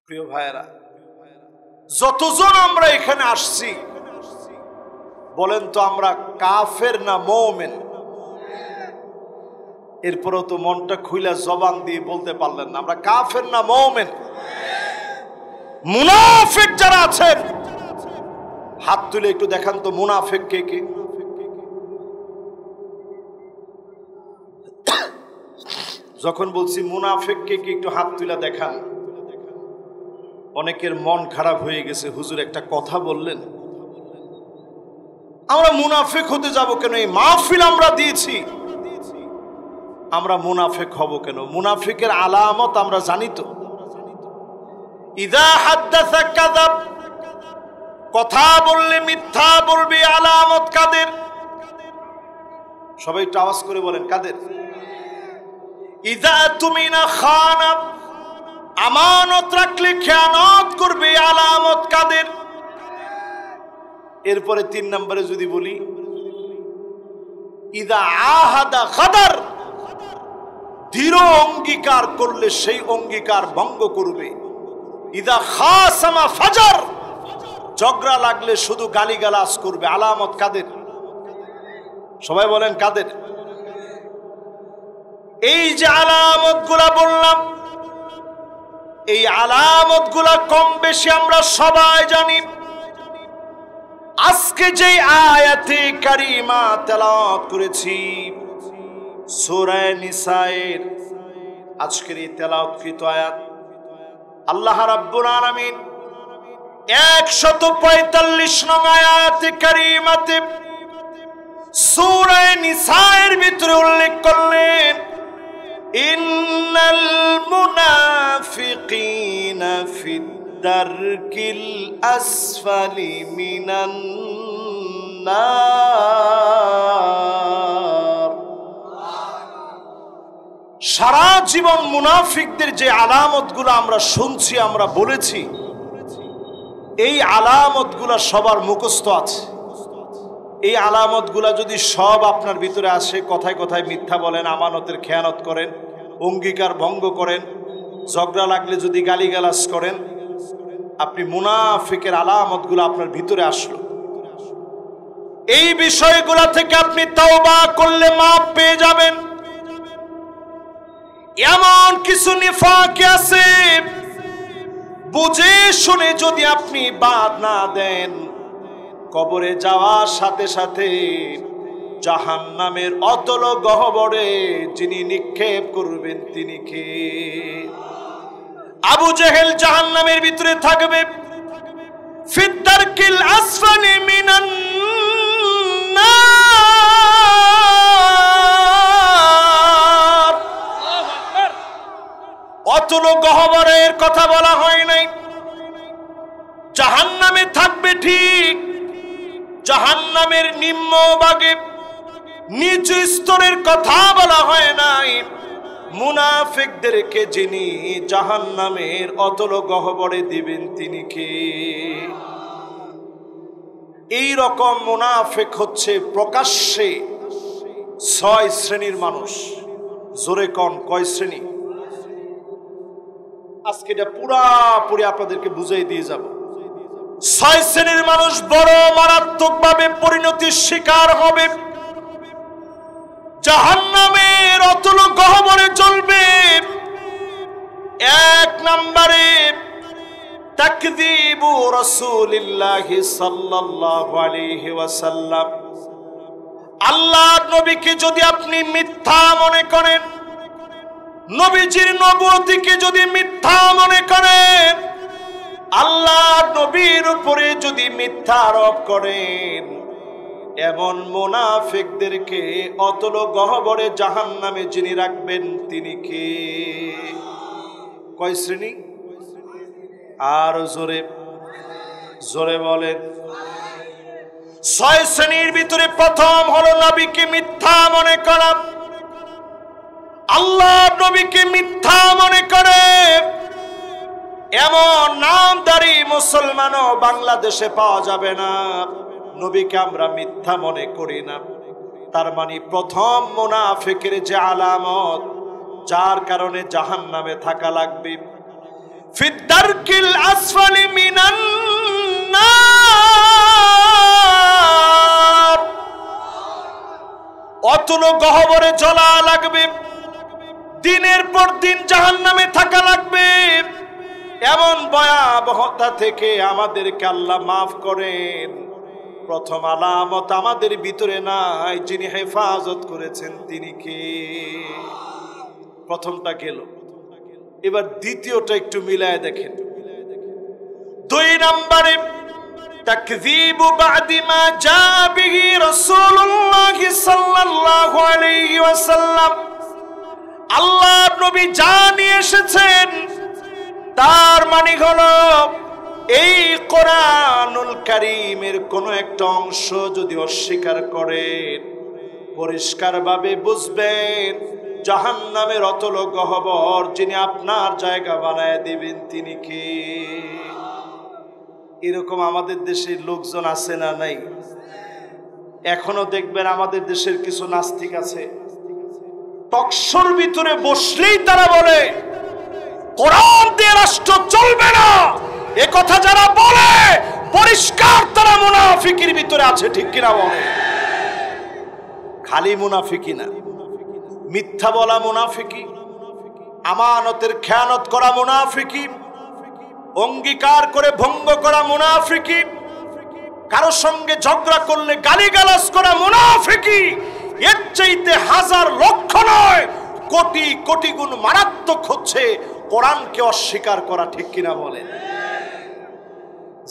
প্রিয় ভাইয়েরা, যতজন আমরা এখানে আসছি বলেন তো আমরা কাফের না মুমিন? এরপরও তো মনটা খুইলা জবান দিয়ে বলতে পারলেন না আমরা কাফের না মুমিন। মুনাফিক যারা আছেন হাত তুলে একটু দেখান তো মুনাফিক কে কে? যখন বলছি মুনাফিক কে কে একটু হাত তুলে দেখান। অনেকের মন খারাপ হয়ে গেছে, হুজুর একটা কথা বললেন, আমরা মুনাফিক হতে যাব কেন? এই মাহফিল আমরা দিয়েছি, আমরা মুনাফিক হব কেন? মুনাফিকের আলামত আমরা জানি তো। ইযা হাদাসা কাযাব, কথা বললে মিথ্যা বলবে। আলামত কাদের? সবাই একটু আওয়াজ করে বলেন কাদের? ইযা তুমিনা খানা, আমানত রাখলে খেয়ানত করবে। আলামত কাদের? এরপরে 3 নম্বরে যদি বলি ইযা আহাদা গাদার, দৃঢ় অঙ্গীকার করলে সেই অঙ্গীকার ভঙ্গ করবে। ইযা খাসামা ফাজার, ঝগড়া লাগলে শুধু গালিগালাজ করবে। আলামত কাদের? সবাই বলেন কাদের? এই যে আলামত গুলা বললাম, এই আলামত গুলা কম বেশি আমরা সবাই জানি। আজকে যে আয়াতে কারিমা তেলাওয়াত করেছি সূরা নিসায়ের আজকের এই তেলাওয়াতকৃত আয়াত, আল্লাহ রাব্বুল আলামিন 145 নং আয়াতে কারিমাতে সূরা নিসায়ের ভিতরে উল্লেখ করলেন, ইন্নাল মুনাফিকিনা ফিদ দারকিল আসফালি মিনান নার। সারা জীবন মুনাফিকদের যে আলামতগুলো আমরা শুনছি, আমরা বলেছি, এই আলামতগুলো সবার মুখস্থ আছে। এই আলামতগুলা যদি সব আপনার ভিতরে আসে, কথায় কথায় মিথ্যা বলেন, আমানতের খেয়ানত করেন, অঙ্গীকার ভঙ্গ করেন, ঝগড়া লাগলে যদি গালিগালাজ করেন, আপনি মুনাফিকের আলামতগুলো আপনার ভিতরে আসলো। এই বিষয়গুলা থেকে আপনি তওবা করলে মাপ পেয়ে যাবেন। এমন কিছু নিফাক আছে, বুঝে শুনে যদি আপনি বাদ না দেন, কবরে যাওয়ার সাথে সাথে জাহান্নামের অতল গহ্বরে যিনি নিক্ষেপ করবেন তিনি কে? আবু জেহেল জাহান্নামের ভিতরে থাকবে, ফিদ্দারকিল আসফালি মিনান নার। অতল গহ্বরের কথা বলা হয় নাই, জাহান্নামে থাকবে ঠিক, জাহান্নামের নিম্ন ভাগে নিচু স্তরের কথা বলা হয় নাই। মুনাফিকদেরকে যিনি জাহান্নামের অতল গহ্বরে দিবেন তিনি কে? এই রকম মুনাফিক হচ্ছে প্রকাশ্যে 6 শ্রেণীর মানুষ। জোরে কোন কয় শ্রেণী? আজকে এটা পুরাপুরি আপনাদেরকে বুঝাই দিয়ে যাব। 6 শ্রেণীর মানুষ বড় মারাত্মকভাবে পরিণতির শিকার হবে, জাহান্নামের অতল গহ্বরে চলবে। 1 নম্বরে তাকযীবু রাসূলিল্লাহি সাল্লাল্লাহু আলাইহি ওয়াসাল্লাম। আল্লাহর নবীকে যদি আপনি মিথ্যা মনে করেন, নবীজির নবুয়তিকে যদি মিথ্যা মনে করেন, আল্লাহর নবীর উপরে যদি মিথ্যা আরোপ করেন, এমন মুনাফিকদেরকে অতল গহ্বরে জাহান্নামে যিনি রাখবেন তিনি কে? কয় শ্রেণী? আর জোরে জোরে বলেন। 6 শ্রেণীর ভিতরে প্রথম হলো নবীকে মিথ্যা মনে করা। আল্লাহর নবীকে মিথ্যা মনে করে এমন নামদারি মুসলমানও বাংলাদেশে পাওয়া যাবে না। নবীকে আমরা মিথ্যা মনে করি না, তার মানে প্রথম মুনাফিকের যে আলামত, যার কারণে জাহান্নামে থাকা লাগবে। ফিদ্দারকিল আসফালি মিনান নার, অতল গহ্বরে জ্বলা লাগবে, দিনের পর দিন জাহান্নামে থাকা লাগবে। এমন ভয়াবহতা থেকে আমাদেরকে আল্লাহ মাফ করেন। প্রথম আলামত আমাদের ভিতরে নাই, যিনি হেফাজত করেছেন তিনি কে? প্রথমটা গেল, এবার দ্বিতীয়টা একটু মিলায় দেখেন। 2 নম্বরে তাকযীবু বাদি মা জা বিহি রাসূলুল্লাহ সাল্লাল্লাহু আলাইহি ওয়াসাল্লাম, আল্লাহর নবী যা নিয়ে এসেছেন তার মানে হলো এই কোরআনুল কারীমের কোন একটা অংশ যদি অস্বীকার করেন, পরিষ্কারভাবে বুঝবেন জাহান্নামের অতল গহ্বর যিনি আপনার জায়গা বানায় দিবেন তিনি কে? এরকম আমাদের দেশের লোকজন আছে না নাই? এখনো দেখবেন আমাদের দেশের কিছু নাস্তিক আছে, টকশোর ভিতরে বসলেই তারা বলে কোরআন দিয়ে রাষ্ট্র চলবে না। এ কথা যারা বলে পরিষ্কার তারা মুনাফিকের ভিতরে আছে, ঠিক কিনা বলে? খালি মুনাফিকি না, মিথ্যা বলা মুনাফিকি, আমানতের খেয়ানত করা মুনাফিকি, অঙ্গীকার করে ভঙ্গ করা মুনাফিকি, কারো সঙ্গে ঝগড়া করলে গালিগালাজ করা মুনাফিকি। এর চাইতে হাজার লক্ষ নয় কোটি কোটি গুণ মারাত্মক হচ্ছে কোরআনকে অস্বীকার করা, ঠিক কিনা বলেন?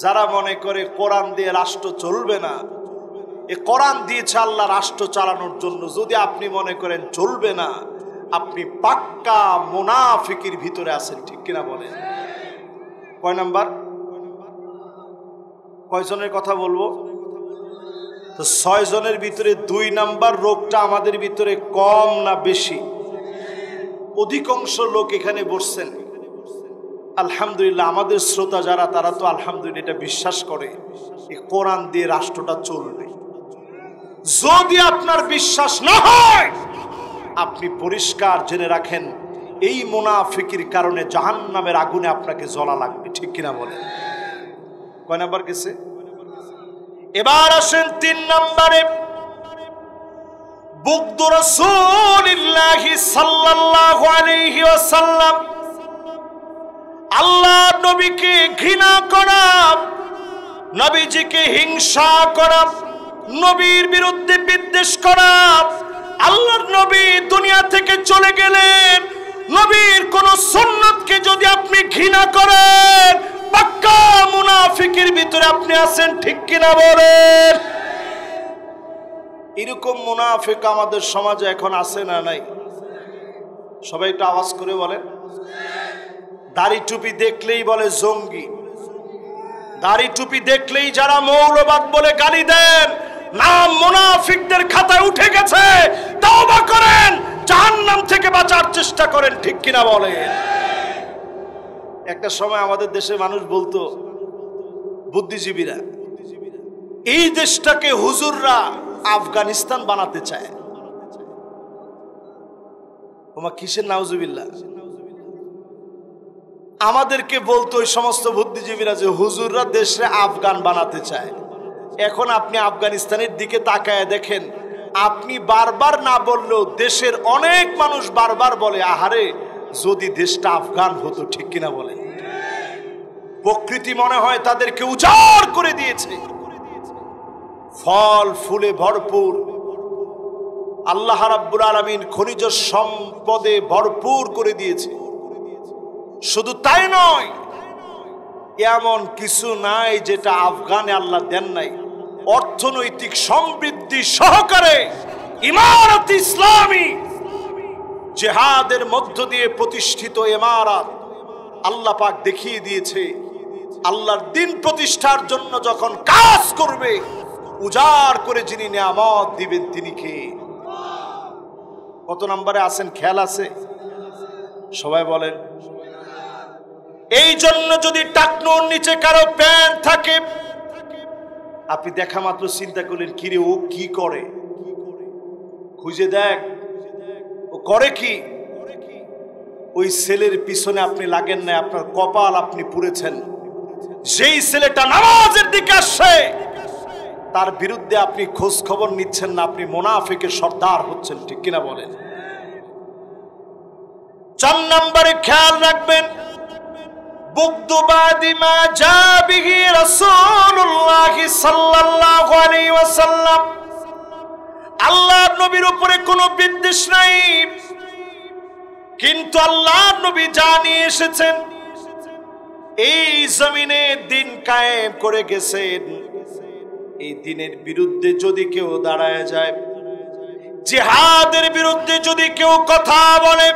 যারা মনে করে কোরআন দিয়ে রাষ্ট্র চলবে না, এ কোরআন দিয়েছে আল্লাহ রাষ্ট্র চালানোর জন্য, যদি আপনি মনে করেন চলবে না, আপনি পাক্কা মুনাফিকের ভিতরে আছেন, ঠিক কিনা বলেন? কয় নাম্বার? কয়জনের কথা বলবো? তো 6 জনের ভিতরে 2 নাম্বার রোগটা আমাদের ভিতরে কম না বেশি? অধিকাংশ লোক এখানে বসছেন আলহামদুলিল্লাহ, আমাদের শ্রোতা যারা তারা তো আলহামদুলিল্লাহ এটা বিশ্বাস করে এই কোরআন দিয়ে রাষ্ট্রটা চলবে। যদি আপনার বিশ্বাস না হয়, আপনি পরিষ্কার জেনে রাখেন এই মুনাফিকের কারণে জাহান্নামের আগুনে আপনাকে জ্বলা লাগবে, ঠিক কিনা বলেন? কয় নাম্বার গেছে? এবার আসেন 3 নম্বরে, বুগদু রাসূলিল্লাহি সাল্লাল্লাহু আলাইহি ওয়াসাল্লাম, আল্লাহর নবীকে ঘৃণা করা, নবীজিকে হিংসা করা, নবীর বিরুদ্ধে বিদ্বেষ করা। আল্লাহর নবী দুনিয়া থেকে চলে গেলেন, নবীর কোন সুন্নতকে যদি আপনি ঘৃণা করেন, পাক্কা মুনাফিকের ভিতরে আপনি আছেন, ঠিক কিনা বলেন? এরকম মুনাফিক আমাদের সমাজে এখন আছে না নাই? সবাই একটু আওয়াজ করে বলেন। দাড়ি টুপি দেখলেই বলে জঙ্গি, দাড়ি টুপি দেখলেই যারা মৌলবাদ বলে গালি দেন, নাম মুনাফিকদের খাতায় উঠে গেছে। তওবা করেন, জাহান্নাম থেকে বাঁচার চেষ্টা করেন, ঠিক কিনা বলেন? একটা সময় আমাদের দেশে মানুষ বলতো, বুদ্ধিজীবীরা, এই দেশটাকে হুজুররা আফগানিস্তান বানাতে চায়। ওমা কিসের নাউজুবিল্লাহ! আমাদেরকে বলতো ওই সমস্ত বুদ্ধিজীবীরা যে হুজুররা দেশে আফগান বানাতে চায়। এখন আপনি আফগানিস্তানের দিকে তাকায় দেখেন, আপনি বারবার না বললেও দেশের অনেক মানুষ বারবার বলে, আহারে যদি দেশটা আফগান হতো, ঠিক কিনা বলেন? প্রকৃতি মনে হয় তাদেরকে উজাড় করে দিয়েছে, ফল ফুলে ভরপুর, আল্লাহ রাব্বুল আলামিন খনিজ সম্পদে ভরপুর করে দিয়েছে। শুধু তাই নয়, এমন কিছু নাই যেটা আফগানে আল্লাহ দেন নাই। অর্থনৈতিক সমৃদ্ধি সহকারে ইমারত ইসলামী, জিহাদের মধ্য দিয়ে প্রতিষ্ঠিত ইমারত আল্লাহ পাক দেখিয়ে দিয়েছে। আল্লাহর দ্বীন প্রতিষ্ঠার জন্য যখন কাজ করবে, উজাড় করে যিনি নিয়ামত দিবেন তিনি কে? কত নম্বরে আছেন খেয়াল আছে? সবাই বলেন। এই জন্য যদি টাকনোর নিচে কারো প্যান্ট থাকে, আপনি দেখা মাত্র চিন্তা করলেন, কিরে ও কি করে, খুঁজে দেখ ও করে কি। ওই ছেলের পিছনে আপনি লাগেন না, আপনার কপাল আপনি পুড়েছেন। যেই ছেলেটা নামাজের দিকে আসছে তার বিরুদ্ধে আপনি খোঁজ খবর নিচ্ছেন না, আপনি মুনাফিকের সর্দার হচ্ছেন, ঠিক কিনা বলেন? 4 নম্বরে খেয়াল রাখবেন, বুগদু বাদি মা জা বিহি রাসূলুল্লাহ সাল্লাল্লাহু আলাইহি ওয়াসাল্লাম। আল্লাহর নবীর উপরে কোনো বিদ্বেষ নাই, কিন্তু আল্লাহর নবী জানিয়ে এসেছেন, এই জমিনে দিন কায়েম করে গেছেন, এই দিনের বিরুদ্ধে যদি কেউ দাঁড়ায় যায়, জিহাদের বিরুদ্ধে যদি কেউ কথা বলে,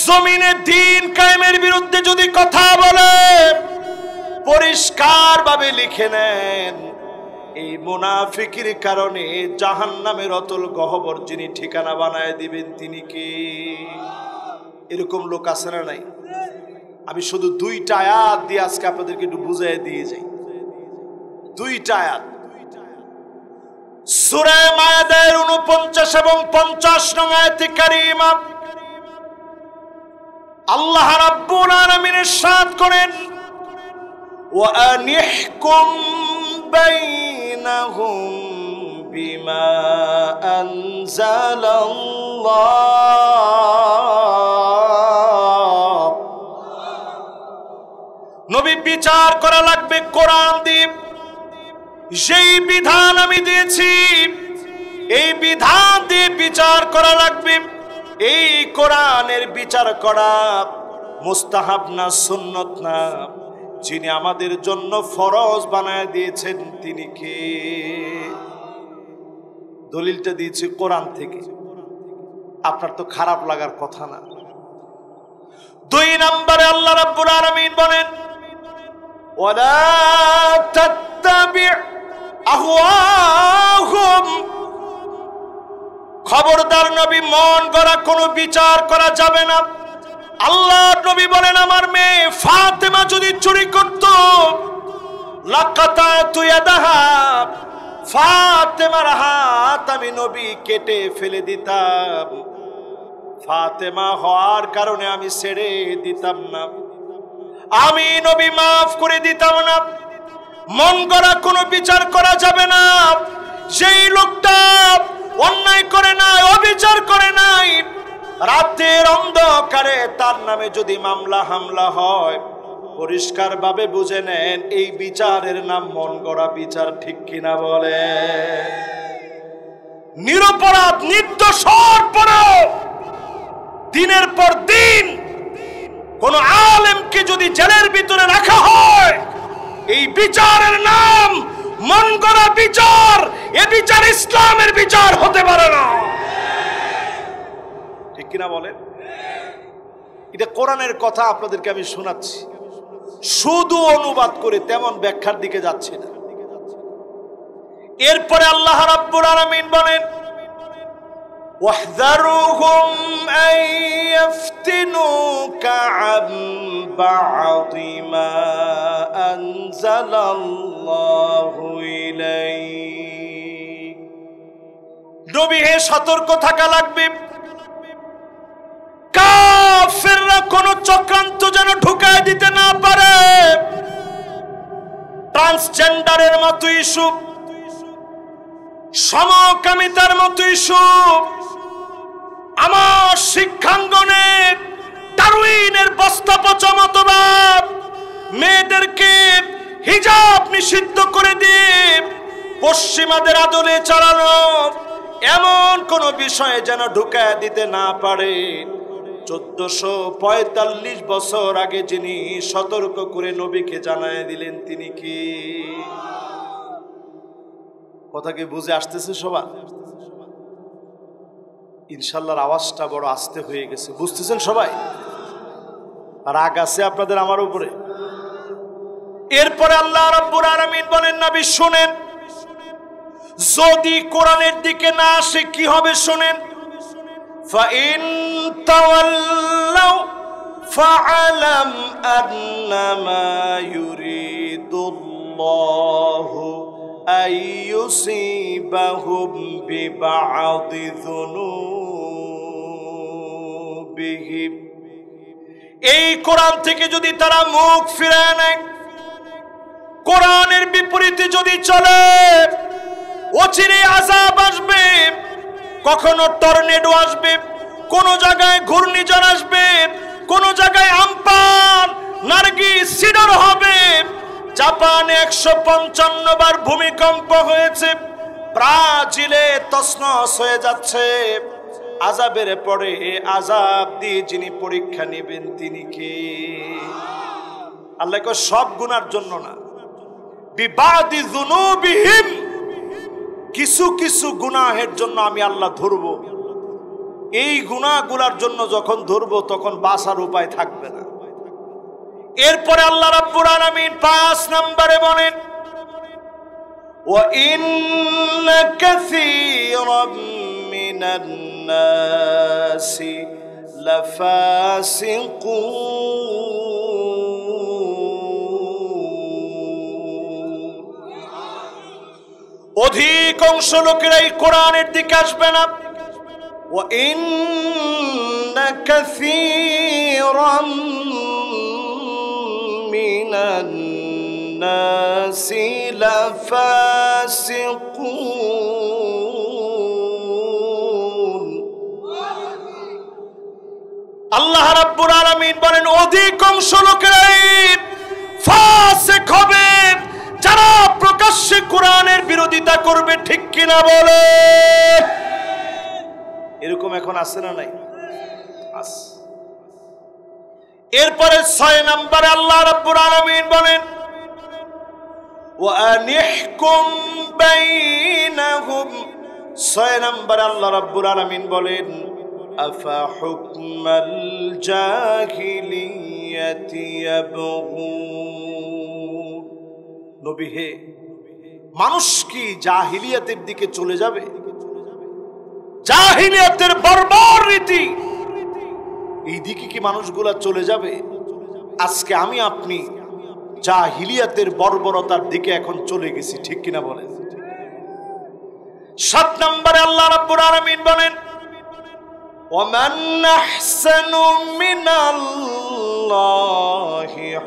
জমিনে দিন কায়েমের বিরুদ্ধে যদি কথা বলে, পরিষ্কার ভাবে লিখে নেন, এই মুনাফিকের কারণে জাহান্নামের অতল গহ্বর যিনি ঠিকানা বানায় দিবেন তিনি কে? এরকম লোক আছে না নাই? আমি শুধু 2টা আয়াত দিয়ে আজকে আপনাদেরকে একটু বুঝিয়ে দিয়ে যাই। 2টা আয়াত সূরা মায়েদার 49 এবং 50 নং আয়াতে কারিমা আল্লাহ রাব্বুল আলামিন ইরশাদ করেন, ওয়া আনিহকুম বাইনাহুম বিমা আনজালাল্লাহ। নবী বিচার করা লাগবে কোরআন দিয়ে, যেই বিধান আমি দিয়েছি এই বিধান দিয়ে বিচার করা লাগবে। এই কোরআনের বিচার করা মুস্তাহাব না, সুন্নত না, যিনি আমাদের জন্য ফরজ বানায় দিয়েছেন তিনি কে? দলিলটা দিয়েছি কোরআন থেকে, আপনার তো খারাপ লাগার কথা না। 2 নম্বরে আল্লাহ রাব্বুল আলামিন বলেন, ওয়ালা তাত্তাবি' আহওয়াহুম। খবরদার নবী, মন গড়া কোনো বিচার করা যাবে না। আল্লাহর নবী বলেন, আমার মেয়ে ফাতেমা যদি চুরি করত, লাকাতাতু ইয়াদাহা, ফাতেমার হাত আমি নবী কেটে ফেলে দিতাম। ফাতেমা হওয়ার কারণে আমি ছেড়ে দিতাম না, আমি নবী মাফ করে দিতাম না। মন গড়া কোনো বিচার করা যাবে না। সেই লোকটা অন্যায় করে নাই, অবিচার করে নাই, রাতের অন্ধকারে তার নামে যদি মামলা হামলা হয়, পরিষ্কার ভাবে বুঝে নেন এই বিচারের নাম মন গড়া বিচার, ঠিক কিনা বলে? নিরপরাধ নির্দোষ হওয়ার পরেও দিনের পর দিন কোন আলেমকে যদি জেলের ভিতরে রাখা হয়, এই বিচারের নাম মন গড়া বিচার। এ বিচার ইসলামের বিচার হতে পারে না, ঠিক কিনা বলেন? এটা কোরআনের কথা আপনাদেরকে আমি শোনাচ্ছি, শুধু অনুবাদ করে, তেমন ব্যাখ্যার দিকে যাচ্ছে না। এরপরে আল্লাহ রাব্বুল আলামিন বলেন, ওয়াহযারুহুম আন ইফতিনুকা আন বা'দি মা আনজালাল্লাহু ইলাইক। নবী হে, সতর্ক থাকা লাগবে, কাফেররা কোন চক্রান্ত যেন ঢুকায় দিতে না পারে। ট্রান্সজেন্ডারের মতো ইস্যু, সমকামিতার মতো ইস্যু, আমার শিক্ষাঙ্গনে ডারউইনের বস্তা পচা মতবাদ, মেয়েদেরকে হিজাব নিষিদ্ধ করে দিয়ে পশ্চিমাদের আদলে চালানো, এমন কোন বিষয়ে যেন ঢুকায় দিতে না পারে। 1445 বছর আগে যিনি সতর্ক করে নবীকে জানায় দিলেন তিনি কি? কথা কি বুঝে আসতেছে সবার? ইনশাআল্লাহর আওয়াজটা বড় আস্তে হয়ে গেছে, বুঝতেছেন সবাই? রাগ আছে আপনাদের আমার উপরে? এরপরে আল্লাহ রাব্বুল আলামিন বলেন, নবী শুনেন, যদি কোরআনের দিকে না আসে কি হবে শুনেন। فَإِن تَوَلَّوْا فَاعْلَمْ أَنَّمَا يُرِيدُ اللَّهُ أَن يُصِيبَهُم بِبَعْضِ ذُنُوبِهِمْ। এই কোরআন থেকে যদি তারা মুখ ফিরায় নেয়, কোরআনের বিপরীতে যদি চলে অচিরে আযাব আসবে, কখনো টর্নেডো আসবে, কোন জায়গায় ঘূর্ণিঝড় আসবে, কোন জায়গায় আমপান নার্গিস সিডর হবে। জাপানে 155 বার ভূমিকম্প হয়েছে, ব্রাজিলে তছনছ হয়ে যাচ্ছে। আযাবের পরে আযাব দিয়ে যিনি পরীক্ষা নেবেন তিনি কে? আল্লাহ কয় সব গুনার জন্য না, বিবাদি যুনুবিহিম, কিছু কিছু গুনাহের জন্য আমি আল্লাহ ধরব। এই গুনাহগুলোর জন্য যখন ধরব তখন বাঁচার উপায় থাকবে না। এরপরে আল্লাহ রাব্বুল আলামিন 5 নম্বরে বলেন ওয়া ইন্না কাসীরাম মিনান নাসি লাফাসিকুন, অধিকাংশ লোকেরাই কোরআনের দিকে আসবে না। ওয়া ইন্না কাসীরাম মিনান নাসি লাফাসিকুন। আল্লাহ রাব্বুল আলামিন বলেন অধিকাংশ লোকেরাই ফাসিক হবে, যারা প্রকাশ্যে কোরআনের বিরোধিতা করবে। ঠিক কিনা বলে? এরকম এখন আছে না নাই? আছে। এরপরে 6 নম্বরে আল্লাহ রাব্বুল আলামিন বলেন ওয়া আনিহকুম বাইনাহুম, 6 নম্বরে আল্লাহ রাব্বুল আলামিন বলেন আফা হুকমাল জাহিলিয়াতি ইয়াবগুন। নবী হে, মানুষ কি জাহিলিয়াতের দিকে চলে যাবে? জাহিলিয়াতের বর্বর রীতি, এই দিকে কি মানুষগুলা চলে যাবে? আজকে আমি আপনি জাহিলিয়াতের বর্বরতার দিকে এখন চলে গেছি। ঠিক কিনা বলেন? 7 নম্বরে আল্লাহ রাব্বুল আলামিন বলেন ওয়ামান আহসানু মিনাল্লাহি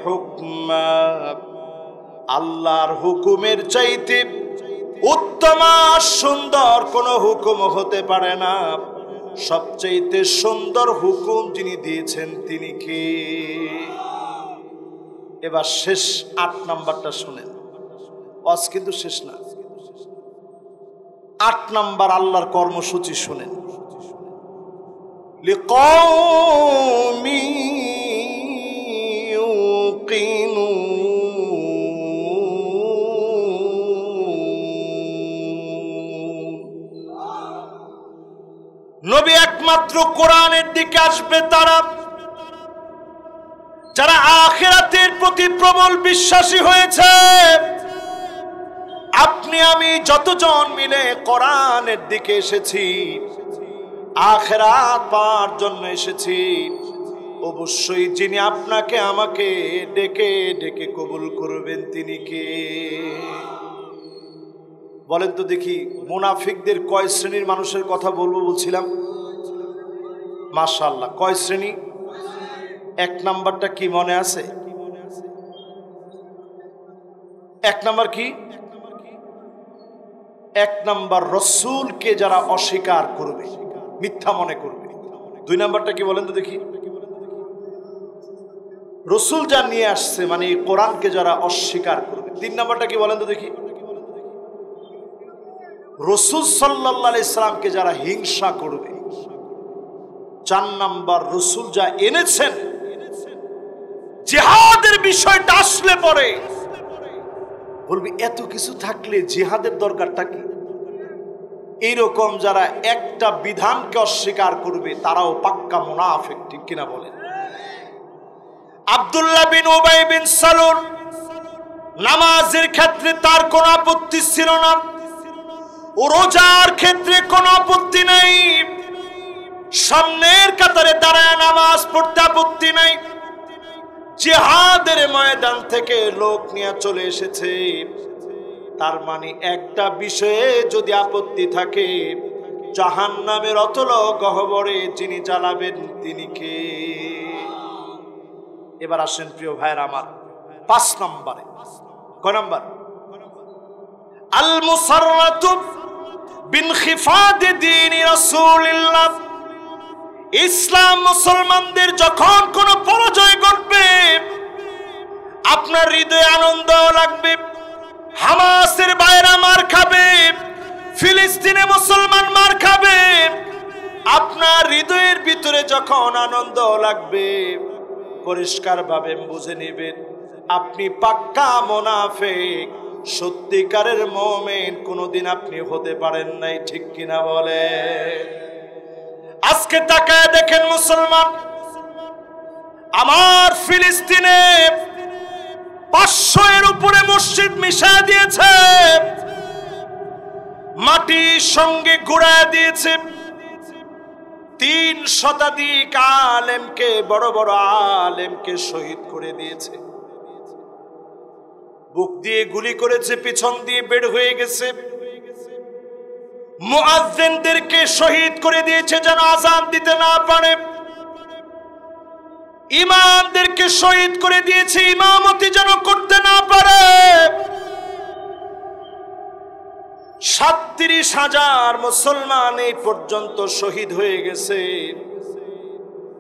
হুকমা, আল্লাহর হুকুমের চাইতে উত্তম সুন্দর কোন হুকুম হতে পারে না। সবচেয়ে সুন্দর হুকুম যিনি দিয়েছেন তিনি কে? এবার শেষ 8 নাম্বারটা শুনেন, ওয়াজ কিন্তু শেষ না। 8 নাম্বার আল্লাহর কর্মসূচি শুনেন। লিকাওমি ইউকিনুন, নবী একমাত্র কোরআনের দিকে আসবে তারা যারা আখিরাতের প্রতি প্রবল বিশ্বাসী হয়েছে। আপনি আমি যতজন মিলে কোরআনের দিকে এসেছি, আখিরাত পাওয়ার জন্য এসেছি, অবশ্যই যিনি আপনাকে আমাকে ডেকে ডেকে কবুল করবেন তিনি কে? বলেন তো দেখি। মুনাফিকদের কয় শ্রেণীর মানুষের কথা বলবো বলছিলাম? মাশাআল্লাহ, কয় শ্রেণী? 1 নাম্বারটা কি মনে আছে? 1 নাম্বার কি? 1 নাম্বার রাসূলকে যারা অস্বীকার করবে, মিথ্যা মনে করবে। 2 নাম্বারটা কি বলেন তো দেখি? রাসূল যা নিয়ে আসছে মানে এই কোরআনকে যারা অস্বীকার করবে। 3 নাম্বারটা কি বলেন তো দেখি? রাসূল সাল্লাল্লাহু আলাইহি সাল্লামকে যারা হিংসা করবে। 4 নাম্বার রাসূল যা এনেছেন, জিহাদের বিষয়টা আসলে পরে বলবি এত কিছু থাকলে জিহাদের দরকারটা কি? এইরকম যারা একটা বিধানকে অস্বীকার করবে তারাও পাক্কা মুনাফিক। ঠিক কিনা বলেন? আব্দুল্লাহ বিন উবাই বিন সালুল নামাজের ক্ষেত্রে তার কোনো আপত্তি ছিল না, ও রোজার ক্ষেত্রে কোনো আপত্তি নাই, সামনের কাতারে দাঁড়ায় নামাজ পড়তে আপত্তি নাই, জিহাদের ময়দান থেকে লোক নিয়ে চলে এসেছে। তার মানে একটা বিষয়ে যদি আপত্তি থাকে, জাহান্নামের অতল গহ্বরে যিনি জ্বালাবেন তিনি কে? এবার আসেন প্রিয় ভাইয়ের আমার 5 নম্বরে। কয় নাম্বার? আল মুসাররাতু বিনখিফাদ দ্বীন রাসূলিল্লাহ। ইসলাম মুসলমানদের যখন কোন পরাজয় ঘটবে, আপনার হৃদয়ে আনন্দ লাগবে। হামাসের বাইরা মার খাবে, ফিলিস্তিনে মুসলমান মার খাবে, আপনার হৃদয়ের ভিতরে যখন আনন্দ লাগবে, পরিষ্কার ভাবে বুঝে নেবেন আপনি পাক্কা মুনাফিক, সত্যিকারের মুমিন কোনদিন আপনি হতে পারেন নাই। ঠিক কিনা বলে? আজকে তাকায় দেখেন মুসলমান, আমার ফিলিস্তিনে 500 এর উপরে মসজিদ মিশিয়ে দিয়েছে, মাটির সঙ্গে গুড়ায় দিয়েছে। 3 শতাধিক আলেমকে, বড় বড় আলেমকে শহীদ করে দিয়েছে। বুক দিয়ে গুলি করেছে, পিছন দিয়ে বের হয়ে গেছে। মুয়াজ্জিনদেরকে শহীদ করে দিয়েছে যেন আযান দিতে না পারে। ইমামদেরকে শহীদ করে দিয়েছে, ইমামতি যেন করতে না পারে। 37,000 মুসলমান এই পর্যন্ত শহীদ হয়ে গেছে।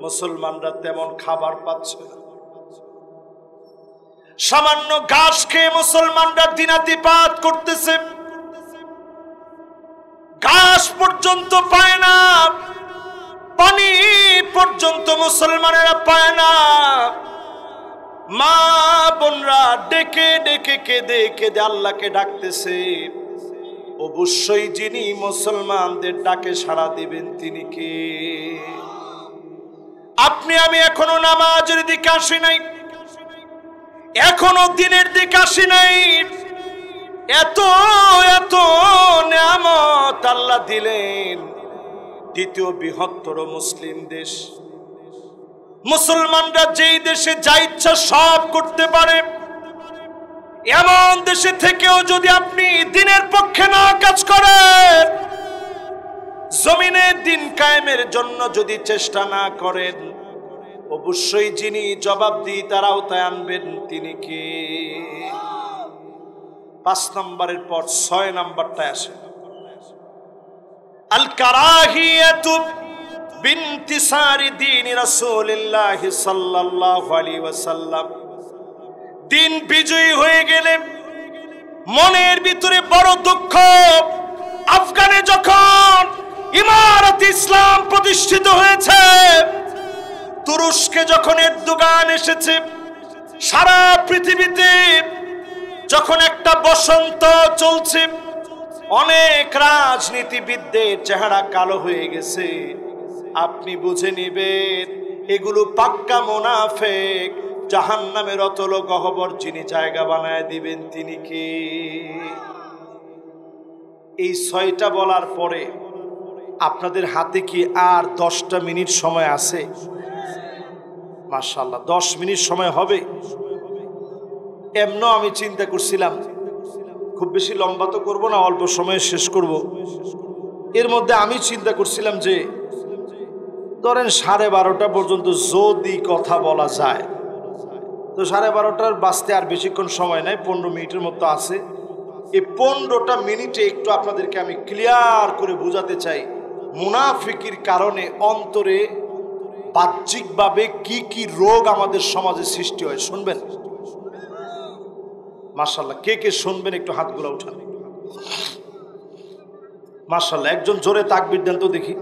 মুসলমানরা তেমন খাবার পাচ্ছে না। সামান্য ঘাস খেয়ে মুসলমানরা দিনাতিপাত করতেছে, ঘাস পর্যন্ত পায় না, পানি পর্যন্ত মুসলমানেরা পায় না। মা বোনরা ডেকে ডেকে কেঁদে কেঁদে আল্লাহকে ডাকতেছে। অবশ্যই যিনি মুসলমানদের ডাকে সাড়া দিবেন তিনি কে? আপনি আমি এখনো নামাজের দিকে আসি নাই, এখনো দিনের দিকে আসি নাই। এত এত নিয়ামত আল্লাহ দিলেন, দ্বিতীয় বৃহত্তর মুসলিম দেশ। মুসলমানরা যেই দেশে যা ইচ্ছা সব করতে পারে, এমন দেশে থেকেও যদি আপনি দিনের পক্ষে না কাজ করেন, জমিনে দিন কায়েমের জন্য যদি চেষ্টা না করেন, অবশ্যই যিনি জবাবদিহিতার আওতায় আনবেন তিনি কে? 5 নম্বরের পর 6 নম্বরটায় আসে, আল কারাহিয়াতু বিনতিসারি দ্বীন রাসূলিল্লাহ সাল্লাল্লাহু আলাইহি ওয়াসাল্লাম। দিন বিজয়ী হয়ে গেলে মনের ভিতরে বড় দুঃখ। আফগানে যখন ইমারত ইসলাম প্রতিষ্ঠিত হয়েছে, তুরস্কে যখন এরদোগান এসেছে, সারা পৃথিবীতে যখন একটা বসন্ত চলছে, অনেক রাজনীতিবিদদের চেহারা কালো হয়ে গেছে, আপনি বুঝে নিবেন এগুলো পাক্কা মুনাফিক। জাহান্নামের অতল গহ্বর যিনি জায়গা বানায় দিবেন তিনি কে? এই 6টা বলার পরে আপনাদের হাতে কি আর 10টা মিনিট সময় আছে? মাশাআল্লাহ, 10 মিনিট সময় হবে। এমনও আমি চিন্তা করছিলাম খুব বেশি লম্বা তো করবো না, অল্প সময়ে শেষ করব। এর মধ্যে আমি চিন্তা করছিলাম যে ধরেন 12:30 পর্যন্ত যদি কথা বলা যায়, তো 12:30টার বাজতে আর বেশিক্ষণ সময় নাই, 15 মিনিটের মতো আছে। এই 15টা মিনিটে একটু আপনাদেরকে আমি ক্লিয়ার করে বোঝাতে চাই মুনাফিকির কারণে অন্তরে বাহ্যিকভাবে কি কি রোগ আমাদের সমাজে সৃষ্টি হয়। শুনবেন? মাশাআল্লাহ, কে কে শুনবেন একটু হাতগুলো উঠান। মাশাআল্লাহ, একজন জোরে তাকবীর দেন তো দেখি।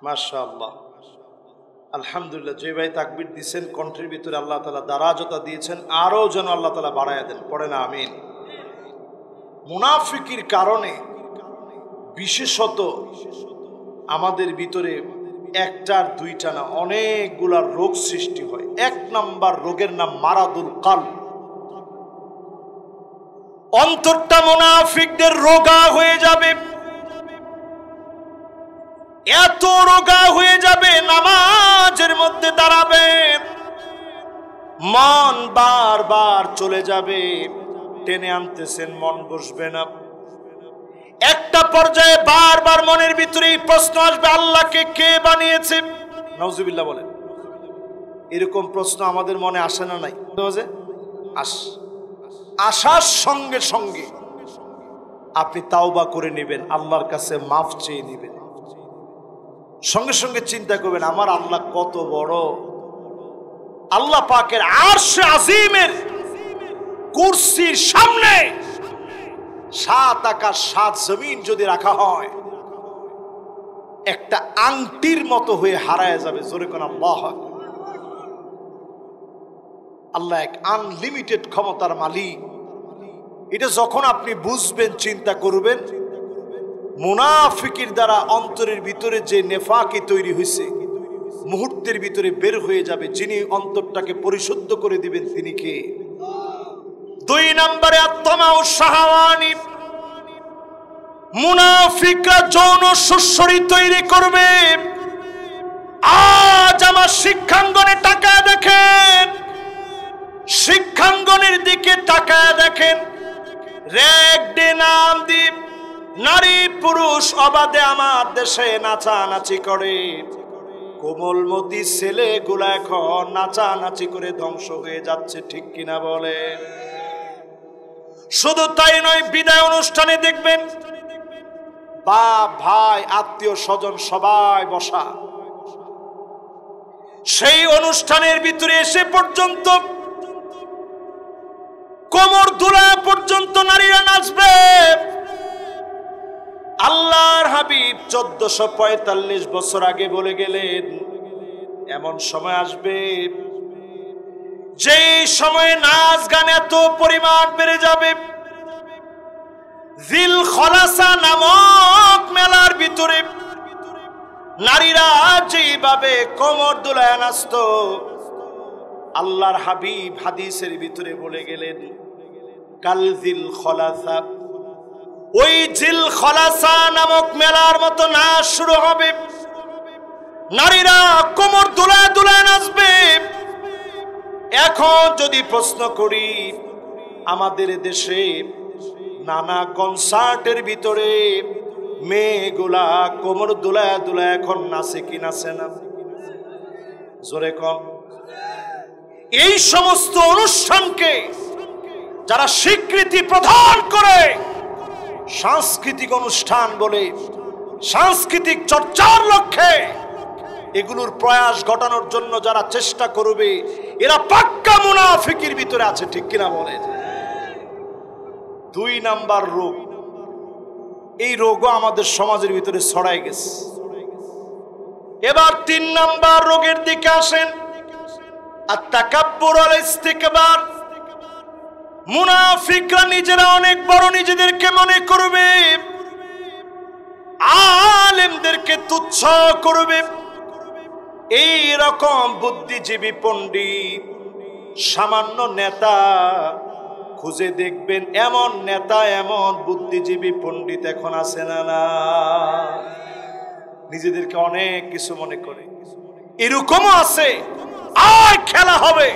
মাশাআল্লাহ, আলহামদুলিল্লাহ। যে ভাই তাকবীর দিচ্ছেন কণ্ঠের ভিতরে আল্লাহ তাআলা দারাজতা দিয়েছেন, আরো যেন আল্লাহ তাআলা বাড়ায়া দেন। পড়ে না আমিন। মুনাফিকির কারণে বিশেষত আমাদের ভিতরে একটার দুইটা না অনেকগুলা রোগ সৃষ্টি হয়। 1 নম্বর রোগের নাম মারাদুল কালব। অন্তরটা মুনাফিকদের রোগা হয়ে যাবে, এত রোগা হয়ে যাবে, নামাজের মধ্যে দাঁড়াবে মন বারবার চলে যাবে, টেনে আনতেছেন, মন বসবে না। একটা পর্যায়ে বারবার মনের ভিতরে প্রশ্ন আসবে, আল্লাহকে কে বানিয়েছে? নাউজুবিল্লাহ বলেন। এরকম প্রশ্ন আমাদের মনে আসে না? নাই আসার সঙ্গে সঙ্গে আপনি তাওবা করে নেবেন, আল্লাহর কাছে মাফ চেয়ে নেবেন। সঙ্গে সঙ্গে চিন্তা করবেন, আমার আল্লাহ কত বড়। আল্লাহ পাকের আরশে আজিমের কুরসির সামনে 7 আকাশ 7 জমিন যদি রাখা হয়, একটা আংটির মতো হয়ে হারায় যাবে। জোরে কোন আল্লাহু আকবার। আল্লাহ এক আনলিমিটেড ক্ষমতার মালিক। এটা যখন আপনি বুঝবেন, চিন্তা করবেন, মুনাফিকের দ্বারা অন্তরের ভিতরে যে নেফাকি তৈরি হয়েছে মুহূর্তের ভিতরে বের হয়ে যাবে। যিনি অন্তরটাকে পরিশুদ্ধ করে দিবেন তিনি কে? 2 নম্বরে আত্মাউ শাহওয়ানি। মুনাফিকরা যৌন সুসরি তৈরি করবে। আজ আমার শিক্ষাঙ্গনে তাকায় দেখেন, শিক্ষাঙ্গনের দিকে তাকায় দেখেন, রেক ডে নাম দ্বীপ নারী পুরুষ অবাধে আমার দেশে নাচানাচি করে। কোমলমতি ছেলেগুলা এখন নাচানাচি করে ধ্বংস হয়ে যাচ্ছে, ঠিক কিনা বলে? শুধু তাই নয়, বিদায় অনুষ্ঠানে দেখবেন বাপ ভাই আত্মীয় স্বজন সবাই বসা, সেই অনুষ্ঠানের ভিতরে এসে পর্যন্ত কোমর দুলা পর্যন্ত নারীরা নাচবে। আল্লাহর হাবিব 1445 বছর আগে বলে গেলেন, এমন সময় আসবে যেই সময়ে নাচ গান এত পরিমাণ বেড়ে যাবে, জিল খলাসা নামক মেলার ভিতরে নারীরা যেভাবে কোমর দুলায় নাচত, আল্লাহর হাবিব হাদিসের ভিতরে বলে গেলেন, কাল জিল খলাসা, ওই জিল খলাসা নামক মেলার মতো নাচ শুরু হবে। নারীরা কোমর দুলায় দুলায় নাচবে। এখন যদি প্রশ্ন করি, আমাদের দেশে নানা কনসার্টের ভিতরে মেয়েগুলা কোমর দুলায় দুলায় এখন নাচে কি নাচে না? জোরে কম। এই সমস্ত অনুষ্ঠানকে যারা স্বীকৃতি প্রদান করে সাংস্কৃতিক অনুষ্ঠান বলে, সাংস্কৃতিক চর্চার লক্ষ্যে এগুলোর প্রয়াস ঘটানোর জন্য যারা চেষ্টা করবে, এরা পাক্কা মুনাফিকের ভিতরে আছে, ঠিক কিনা বলে? 2 নাম্বার রোগ, এই রোগও আমাদের সমাজের ভিতরে ছড়াই গেছে। এবার 3 নাম্বার রোগের দিকে আসেন, আত-তাকাব্বুর ওয়াল ইস্তিকবার। মুনাফিকরা নিজেরা অনেক বড় নিজেদেরকে মনে করবে, আলেমদেরকে তুচ্ছ করবে। এই রকম বুদ্ধিজীবী পণ্ডিত, সামান্য নেতা খুঁজে দেখবেন, এমন নেতা এমন বুদ্ধিজীবী পণ্ডিত এখন আছে না? না, নিজেদেরকে অনেক কিছু মনে করে। এরকমও আছে, আয় খেলা হবে।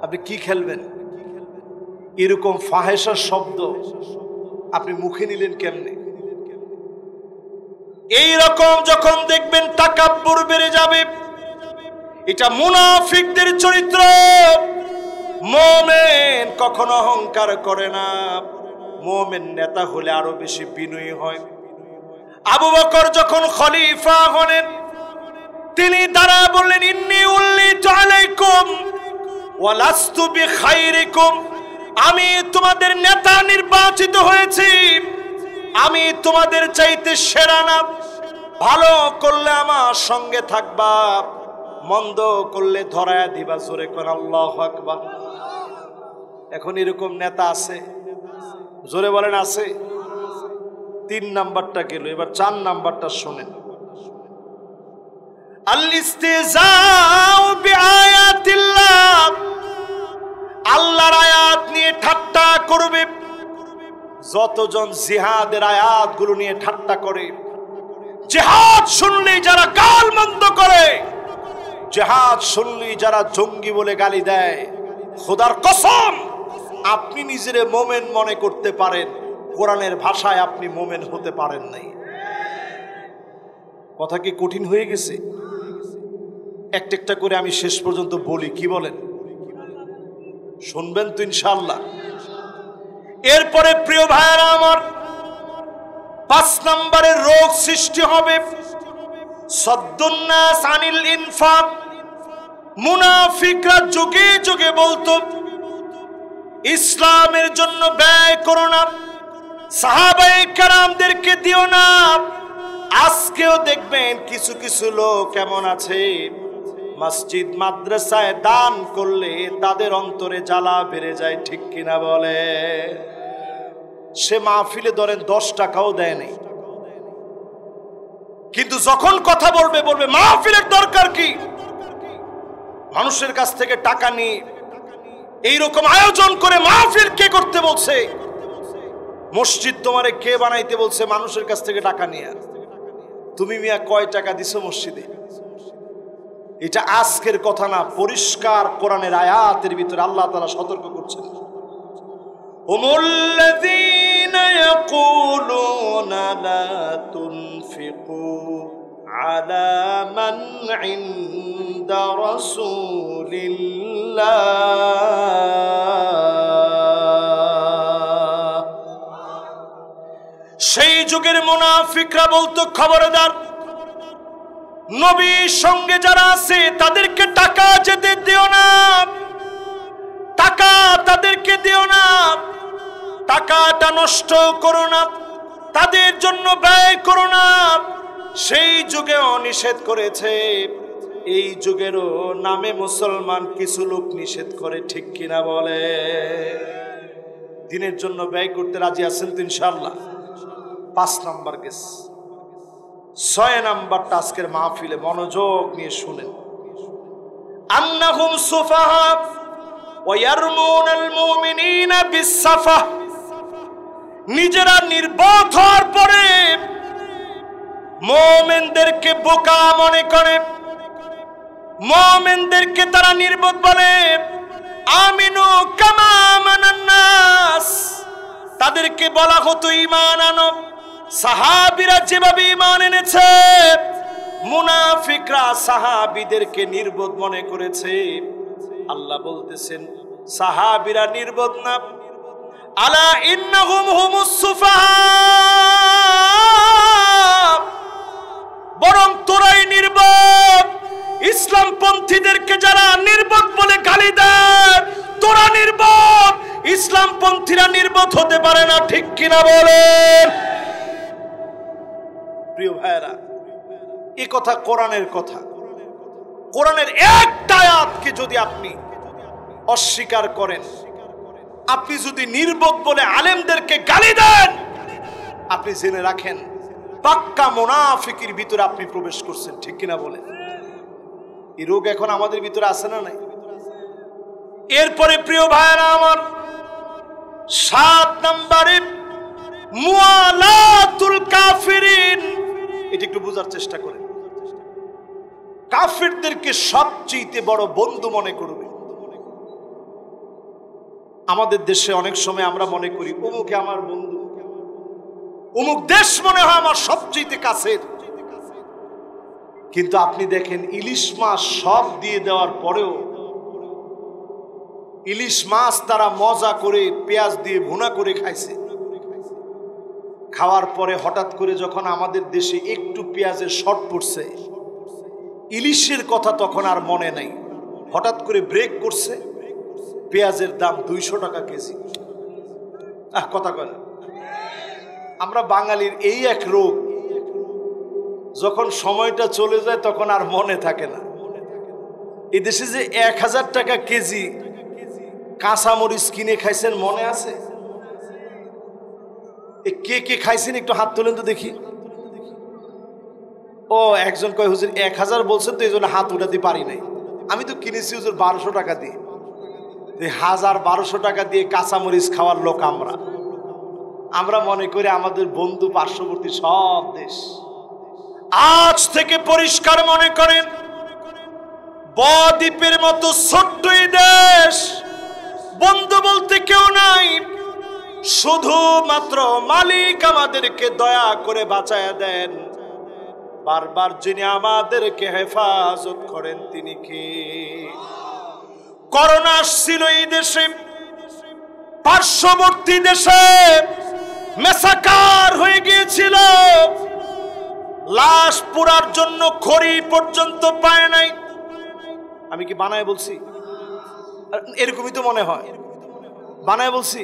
আপনি কি খেলবেন? এরকম ফাহেসা শব্দ আপনি মুখে নিলেন কেমনে? এই রকম যখন দেখবেন তাকাব্বুর বেড়ে যাবে, এটা মুনাফিকদের চরিত্র। মুমিন কখনো অহংকার করে না। মুমিন নেতা হলে আরো বেশি বিনয়ী হয়। আবু বকর যখন খলিফা হলেন, তিনি দাঁড়ায় বললেন, ইন্নী উল্লিতু আলাইকুম ওয়া লাস্তু বিখাইরিকুম। আমি তোমাদের নেতা নির্বাচিত হয়েছি, আমি তোমাদের চাইতে সেরা না। ভালো করলে আমার সঙ্গে থাকবা, মন্দ করলে ধরায় দিবা। জোরে কোন আল্লাহু আকবার। এখন এরকম নেতা আছে? জোরে বলেন আছে? 3 নাম্বারটা গেল, এবার 4 নাম্বারটা শোনেন। আল ইস্তিজাউ বিআয়াতিল্লাহ, আল্লাহর আয়াত নিয়ে ঠাট্টা করবে। যতজন জিহাদের আয়াতগুলো নিয়ে ঠাট্টা করে, জিহাদ শুনলেই যারা গাল মন্দ করে, জিহাদ শুনলেই যারা জঙ্গি বলে গালি দেয়, খোদার কসম আপনি নিজেরে মোমেন মনে করতে পারেন, কোরআনের ভাষায় আপনি মোমেন হতে পারেন নাই। কথা কি কঠিন হয়ে গেছে? একটা একটা করে আমি শেষ পর্যন্ত বলি, কি বলেন? শুনবেন তো ইনশাআল্লাহ? এরপরে প্রিয় ভাইরা আমার, 5 নম্বরের রোগ সৃষ্টি হবে সাদ্দুন্নাস আনিল ইনফাক। মুনাফিকরা যুগে যুগে বলতো ইসলামের জন্য ব্যয় করো না, সাহাবায়ে কেরামদেরকে দিও না। আজকেও দেখবেন কিছু কিছু লোক কেমন আছে, মসজিদ মাদ্রাসায় দান করলে তাদের অন্তরে জ্বালা বেড়ে যায়, ঠিক কিনা বলে? সে মাহফিলে ধরেন 10 টাকাও দেয় নাই, কিন্তু যখন কথা বলবে বলবে মাহফিলের দরকার কি, মানুষের কাছ থেকে টাকা নিয়ে এইরকম আয়োজন করে মাহফিল কে করতে বলছে? মসজিদ তোমারে কে বানাইতে বলছে? মানুষের কাছ থেকে টাকা নিয়ে। তুমি মিয়া কয় টাকা দিছো মসজিদে? এটা আজকের কথা না, পরিষ্কার কোরআনের আয়াতের ভিতরে আল্লাহ তাআলা সতর্ক করছেন। হুমুল্লাযীনা ইয়াকুলুনা লা তুনফিকু আলা মান ইনদা রাসূলিল্লাহ। সেই যুগের মুনাফিকরা বলতো, খবরদার, নবীর সঙ্গে যারা আছে তাদেরকে টাকা যেতে দিও না, টাকা তাদেরকে দিও না, টাকাটা নষ্ট করো না, তাদের জন্য ব্যয় করো না। সেই যুগেও নিষেধ করেছে, এই যুগেরও নামে মুসলমান কিছু লোক নিষেধ করে, ঠিক কিনা বলে? দিনের জন্য ব্যয় করতে রাজি আছেন তো ইনশাআল্লাহ? 5 নাম্বার গেছে। 6 নাম্বারটা আজকের মাহফিলে মনোযোগ নিয়ে শুনেন। আন্নাহুম সুফাহা ওয়া ইয়ারমুনাল মুমিনিনা বিসসাফা। নিজেরা নির্বোধ হওয়ার পরে মুমিনদেরকে বোকা মনে করে, মুমিনদেরকে তারা নির্বোধ বলে। আমিনু কামা আমানান নাস, তাদেরকে বলা হতো ঈমান আনো, সাহাবীরা যেভাবে ঈমান এনেছে। মুনাফিকরা সাহাবীদেরকে নির্বোধ মনে করেছে। আল্লাহ বলতেছেন সাহাবীরা নির্বোধ না, আলা ইন্নাহুম হুমুস সুফাহা, বরং তোরাই নির্বোধ। ইসলামপন্থীদেরকে যারা নির্বোধ বলে গালি দেয়, তোরা নির্বোধ, ইসলামপন্থীরা নির্বোধ হতে পারে না, ঠিক কিনা বলেন? প্রিয় ভাইরা, এই কথা কোরআনের কথা। কোরআনের একটা আয়াতকে যদি আপনি অস্বীকার করেন, আপনি যদি নির্বোধ বলে আলেমদেরকে গালি দেন, আপনি জেনে রাখেন পাক্কা মুনাফিকের ভিতরে আপনি প্রবেশ করছেন, ঠিক কিনা বলেন? এই রোগ এখন আমাদের ভিতরে আছে না নাই? এরপরে প্রিয় ভাইরা আমার, 7 নম্বরে মুআলাতুল কাফিরিন। এটা একটু বোঝার চেষ্টা করেন। কাফিরদেরকে সবচেয়ে বড় বন্ধু মনে করবে। আমাদের দেশে অনেক সময় আমরা মনে করি অমুকে আমার বন্ধু, অমুক দেশ মনে হয় আমার সবচেয়ে কাছের। কিন্তু আপনি দেখেন ইলিশ মাছ সব দিয়ে দেওয়ার পরেও ইলিশ মাছ তারা মজা করে পেঁয়াজ দিয়ে ভুনা করে খাইছে। খাওয়ার পরে হঠাৎ করে যখন আমাদের দেশে একটু পেঁয়াজের শর্ট পড়ছে, ইলিশের কথা তখন আর মনে নাই, হঠাৎ করে ব্রেক করছে, পেঁয়াজের দাম 200 টাকা কেজি। কথা কয় না? আমরা বাঙালির এই এক রোগ, যখন সময়টা চলে যায় তখন আর মনে থাকে না। এই দেশে যে 1000 টাকা কেজি কাঁচামরিচ কিনে খাইছেন মনে আছে? কে কে খাইছেন একটু হাত তোলেন তো দেখি। ও একজন কয় হুজুর 1000 বলছেন তো এই জন্য হাত উঠাতে পারি নাই। আমি তো কিনেছি হুজুর 1200 টাকা দিয়ে। 1200 টাকা দিয়ে কাঁচামরিচ খাওয়ার লোক আমরা মনে করি আমাদের বন্ধু পার্শ্ববর্তী সব দেশ। আজ থেকে পরিষ্কার মনে করেন, বদ্বীপের মতো ছোট্ট এই দেশ বন্ধু বলতে কেউ শুধুমাত্র মালিক আমাদেরকে দয়া করে বাঁচায়া দেন। বারবার যিনি আমাদেরকে হেফাজত করেন তিনি কে? করোনা আসছিল এই দেশে, পার্শ্ববর্তী দেশে মেসাকার হয়ে গিয়েছিল, লাশ পোড়ার জন্য খড়ি পর্যন্ত পায় নাই। আমি কি বানায় বলছি? এরকমই তো মনে হয়, বানায় বলছি।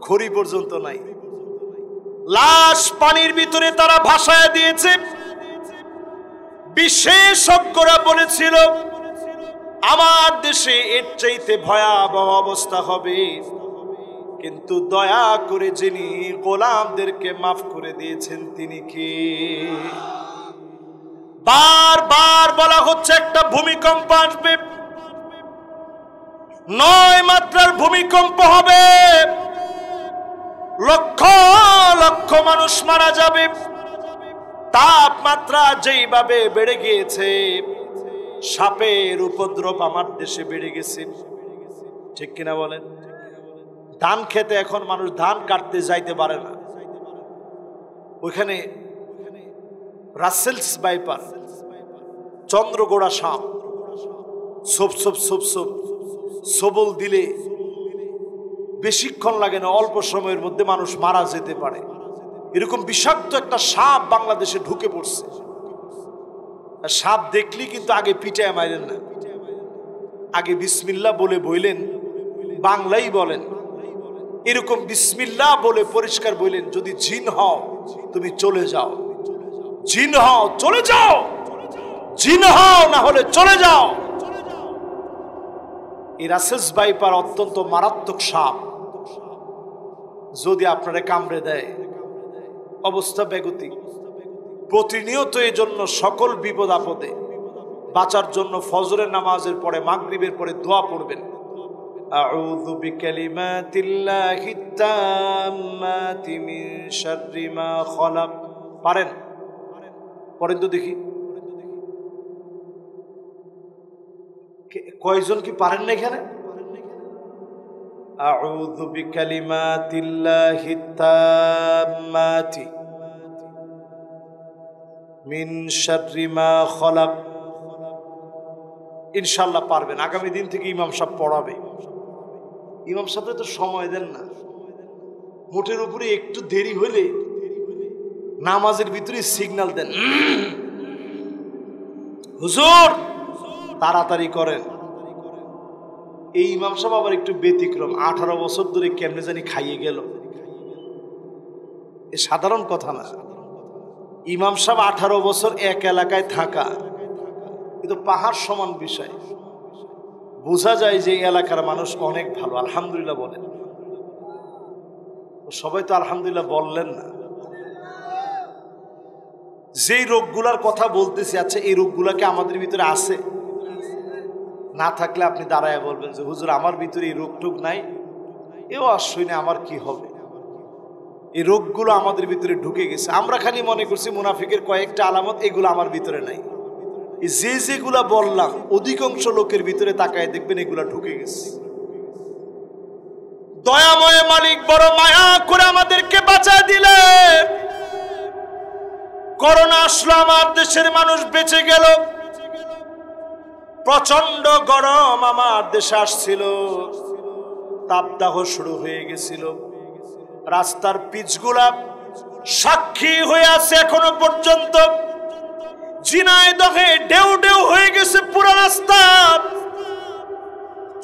খড়ি পর্যন্ত নাই, লাশ পানির ভিতরে তারা ভাসায় দিয়েছে। বিশেষজ্ঞরা বলেছিল আমার দেশে এর চাইতে ভয়াবহ অবস্থা হবে, কিন্তু দয়া করে যিনি গোলামদেরকে মাফ করে দিয়েছেন তিনি কে? বারবার বলা হচ্ছে একটা ভূমিকম্প আসবে, 9 মাত্রার ভূমিকম্প হবে, লক্ষ লক্ষ মানুষ মারা যাবে। তাপমাত্রা যেইভাবে বেড়ে গিয়েছে, সাপের উপদ্রব আমার দেশে বেড়ে গেছে, ঠিক কিনা বলেন? ধান খেতে এখন মানুষ ধান কাটতে যাইতে পারে না। ওইখানে রাসেলস ভাইপার, চন্দ্রগোড়া সাপ, সোপ সোপ সোপ সোপ সবল দিলে বেশিক্ষণ লাগে না, অল্প সময়ের মধ্যে মানুষ মারা যেতে পারে। এরকম বিষাক্ত একটা সাপ বাংলাদেশে ঢুকে পড়ছে। সাপ দেখলি কিন্তু আগে পিটায় মাইলেন না, আগে বিসমিল্লাহ বলে বইলেন, বাংলাই বলেন। এরকম বিসমিল্লাহ বলে পরিষ্কার বইলেন, যদি জিন হও তুমি চলে যাও, জিন হও চলে যাও, জিন হও না হলে চলে যাও। এই রাসেলস ভাইপার অত্যন্ত মারাত্মক সাপ, যদি আপনারা কামড়ে দেয় অবস্থা বেগতিক। প্রতিনিয়ত এই জন্য সকল বিপদ আপদে বাঁচার জন্য ফজরের নামাজের পরে, মাগরিবের পরে দোয়া পড়বেন, আউযু বিকালিমাতিল্লাহি তাম্মাতি মিন শাররি মা খালাক। পারেন? পড়েন তো দেখি। কয়জন কি পারেন না এখানে? আউযু বিকালিমাতিল্লাহি তাম্মাতি মিন শাররি মা খালাক। ইনশাআল্লাহ পারবেন। আগামী দিন থেকে ইমাম সাহেব পড়াবে। ইমাম সাহেব তো সময় দেন না, মোটের উপরে একটু দেরি হইলে নামাজের ভিতরে সিগন্যাল দেন, হুজুর তাড়াতাড়ি করেন। এই ইমাম সাহেব আবার একটু ব্যতিক্রম, 18 বছর ধরে কেমনে জানি খাইয়ে গেল। এ সাধারণ কথা না। ইমাম সাহেব 18 বছর এক এলাকায় থাকা, কিন্তু পাহাড় সমান বিষয়। বোঝা যায় যে এই এলাকার মানুষ অনেক ভালো, আলহামদুলিল্লাহ বলেন। সবাই তো আলহামদুলিল্লাহ বললেন না। যেই রোগগুলার কথা বলতেছি, আচ্ছা এই রোগগুলাকে আমাদের ভিতরে আছে? না থাকলে আপনি দাঁড়ায় বলবেন যে হুজুর আমার ভিতরে এই রোগ টোগ নাই, এও আর শুনে আমার কি হবে। এই রোগগুলো আমাদের ভিতরে ঢুকে গেছে। আমরা খালি মনে করছি মুনাফিকের কয়েকটা আলামত, এগুলো আমার ভিতরে নাই। যেগুলা বললাম অধিকাংশ লোকের ভিতরে তাকায় দেখবেন এগুলা ঢুকে গেছে। দয়াময় মালিক বড় মায়া করে আমাদেরকে বাঁচায় দিলেন। করোনা আসলো, আমার দেশের মানুষ বেঁচে গেল। প্রচন্ড গরম আমার দেশে আসছিল, তাপদাহ শুরু হয়ে গেছিল। রাস্তার পিচগুলা সাক্ষী হয়ে আছে এখনো পর্যন্ত। ঝিনাইদহে ঢেউ ঢেউ হয়ে গেছে পুরো রাস্তা,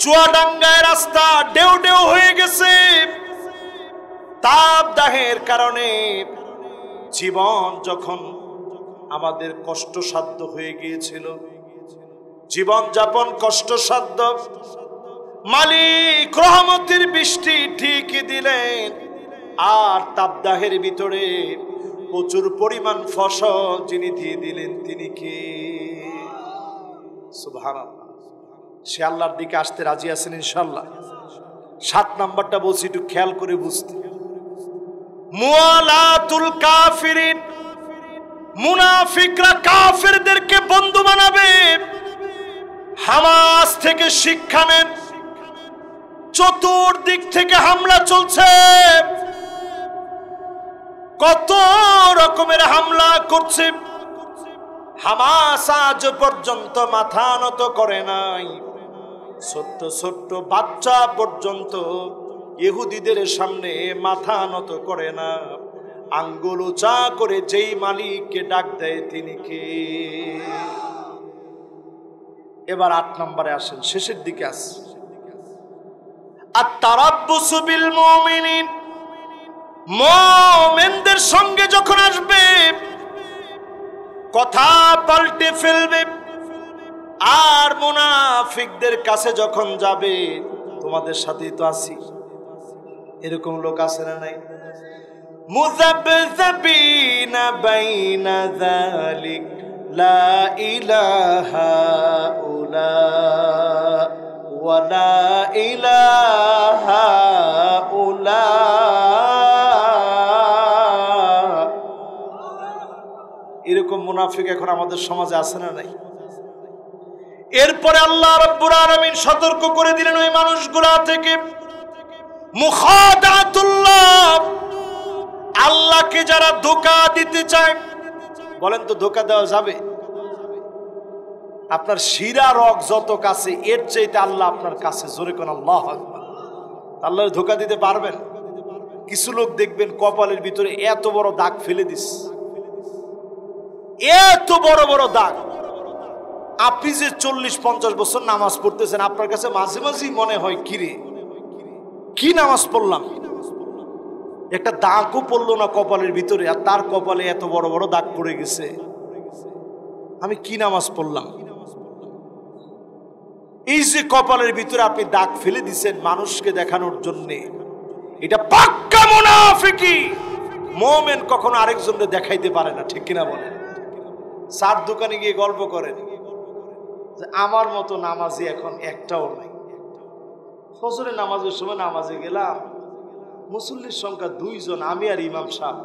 চুয়াডাঙ্গায় রাস্তা ঢেউ ঢেউ হয়ে গেছে। তাপদাহের কারণে জীবন যখন আমাদের কষ্টসাধ্য হয়ে গিয়েছিল, জীবন যাপন কষ্টসাধ্য, মালিক রহমতের বৃষ্টি ঠিকই দিলেন। আর তাপদাহের ভিতরে প্রচুর পরিমাণ ফসল যিনি দিয়ে দিলেন তিনি কে? সুবহানাল্লাহ। সে আল্লাহর দিকে আসতে রাজি আছেন ইনশাআল্লাহ। 7 নাম্বারটা বলছি, একটু খেয়াল করে বুঝতে। মুআলাতুল কাফিরিন, মুনাফিকরা কাফেরদেরকে বন্ধু বানাবে। হামাস থেকে শিক্ষা নেন, চতুর্দিক থেকে হামলা চলছে, কত রকমের হামলা করছে। হামাস আজ পর্যন্ত মাথা নত করে নাই। ছোট্ট ছোট্ট বাচ্চা পর্যন্ত ইহুদিদের সামনে মাথা নত করে না। আঙ্গুল উঁচা করে যেই মালিককে ডাক দেয় তিনি কে? এবার 8 নম্বরে আসেন, শেষের দিকে আসেন। আত-তারাব্বুসু বিল মুমিনিন, মুমিনদের সঙ্গে যখন আসবে কথা পাল্টে ফেলবে, আর মুনাফিকদের কাছে যখন যাবে তোমাদের সাথেই তো আছি, এরকম লোক আছে না নাই? মুযাবযাবিনা বাইনা যালিক লা ইলাহা উলা ওয়া লা ইলাহা উলা। এরকম মুনাফিক এখন আমাদের সমাজে আছে না নাই? এরপরে আল্লাহ রাব্বুল আলামিন সতর্ক করে দিলেন ওই মানুষগুলা থেকে। মুখাদাতুল্লাহ, আল্লাহকে যারা ধোঁকা দিতে চায়, বলেন তো ধোঁকা দেওয়া যাবে? আপনার শিরা রগ যত কাছে, এর চাইতে আল্লাহ আপনার কাছে। জোরে কোন আল্লাহু আকবার। আল্লাহর ধোঁকা দিতে পারবেন? কিছু লোক দেখবেন কপালের ভিতরে এত বড় দাগ ফেলে দিস, এত বড় বড় দাগ। আপনি যে 40-50 বছর নামাজ পড়তেছেন, আপনার কাছে মাঝে মাঝেই মনে হয় কিরে কি নামাজ পড়লাম, একটা দাগও পড়লো না কপালের ভিতরে, আর তার কপালে এত বড় বড় দাগ পড়ে গেছে। আমি কি নামাজ পড়লাম? এই যে কপালের ভিতরে আপনি দাগ ফেলে দিচ্ছেন মানুষকে দেখানোর জন্য, এটা পাক্কা মুনাফিকি। মুমিন কখনো আরেকজনকে দেখাইতে পারে না, ঠিক কিনা বলেন? চার দোকানে গিয়ে গল্প করেন যে আমার মতো নামাজি এখন একটাও নাই। ফজরের নামাজের সময় নামাজে গেলাম, মুসল্লির সংখ্যা 2 জন, আমি আর ইমাম সাহেব।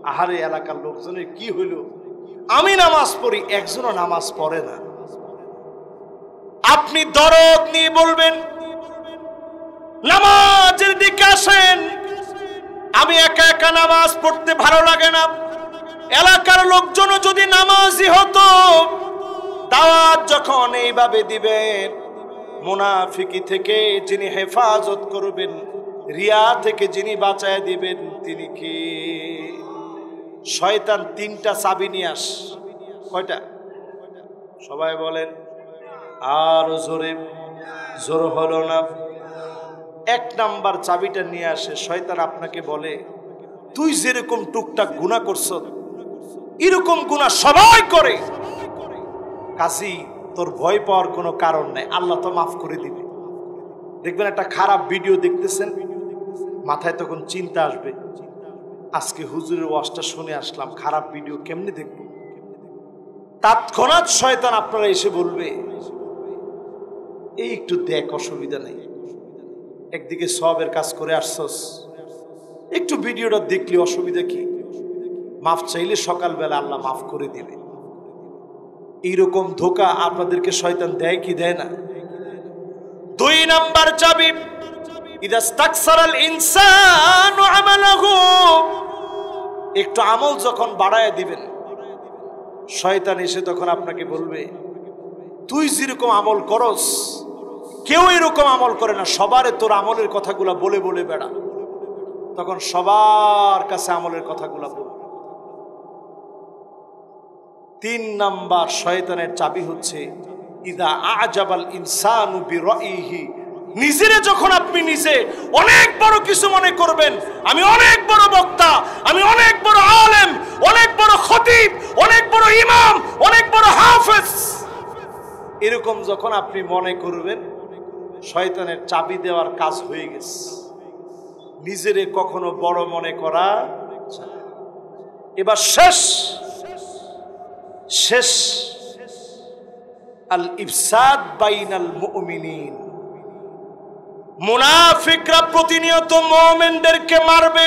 আহারে এলাকার লোকজনের কি হইল, আমি নামাজ পড়ি, একজনও নামাজ পড়ে না। আপনি দরদ নিয়ে বলবেন নামাজের দিকে আসেন, আমি একা একা নামাজ পড়তে ভালো লাগে না। এলাকার লোকজনও যদি নামাজি হতো, দাওয়াত যখন এইভাবে দিবেন, মুনাফিকি থেকে যিনি হেফাজত করবেন, রিয়া থেকে যিনি বাঁচায় দিবেন, তিনি কি? শয়তান 3টা চাবি নিয়ে আস। কয়টা? সবাই বলেন। আর জোরে, জোর হলো না। 1 নাম্বার চাবিটা নিয়ে আসে। শয়তান আপনাকে বলে তুই যেরকম টুকটাক গুনাহ করছ, এরকম গুনাহ সবাই করে, কাজী তোর ভয় পাওয়ার কোনো কারণ নাই, আল্লাহ তো মাফ করে দিবে। দেখবেন একটা খারাপ ভিডিও দেখতেছেন, মাথায় তখন চিন্তা আসবে, আজকে হুজুরের ওয়াজটা শুনে আসলাম, খারাপ ভিডিও কেমনে দেখব? তৎক্ষণাৎ শয়তান আপনারা এসে বলবে এই একটু দেখ, অসুবিধা নেই, একদিকে সওয়াবের কাজ করে আসছস, একটু ভিডিওটা দেখলে অসুবিধা কি? মাফ চাইলে সকালবেলা আল্লাহ মাফ করে দিবে। এইরকম ধোঁকা আপনাদেরকে শয়তান দেয় কি দেয় না? 2 নাম্বার চাবি, ইদাস্তাকসারাল ইনসানু আমালাহু, একটু আমল যখন বাড়ায় দিবেন, শয়তান এসে তখন আপনাকে বলবে তুই যেরকম আমল করস কেউ এরকম আমল করে না, সবারে তোর আমলের কথাগুলা বলে বলে বেড়া। তখন সবার কাছে আমলের কথাগুলা বল। 3 নাম্বার শয়তানের চাবি হচ্ছে ইদা আজাবাল ইনসানু বিরাইহি, নিজেরে যখন আপনি নিজে অনেক বড় কিছু মনে করবেন, আমি অনেক বড় বক্তা, আমি অনেক বড় আলেম, অনেক বড় খতিব, অনেক বড় ইমাম, অনেক বড় হাফেজ, এরকম যখন আপনি মনে করবেন, শয়তানের চাবি দেওয়ার কাজ হয়ে গেছে। নিজেরে কখনো বড় মনে করা। এবার শেষ শেষ আল ইফসাদ বাইনাল মুমিনিন, মুনাফিকরা প্রতিনিয়ত মুমিনদেরকে মারবে।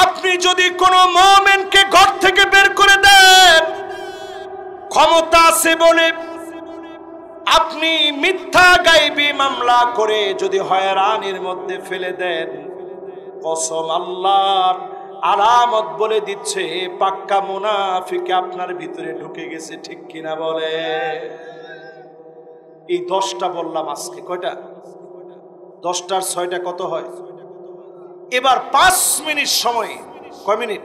আপনি যদি কোনো মুমিনকে ঘর থেকে বের করে দেন, ক্ষমতা আছে বলে আপনি মিথ্যা গায়বী মামলা করে যদি হয়রানির মধ্যে ফেলে দেন, কসম আল্লাহর, আলামত বলে দিচ্ছে পাক্কা মুনাফিক আপনার ভিতরে ঢুকে গেছে। ঠিক কিনা বলে? এই 10টা বললাম আজকে। কয়টা? 10টার 6টা কত হয়? এবার 5 মিনিট সময়, কয় মিনিট?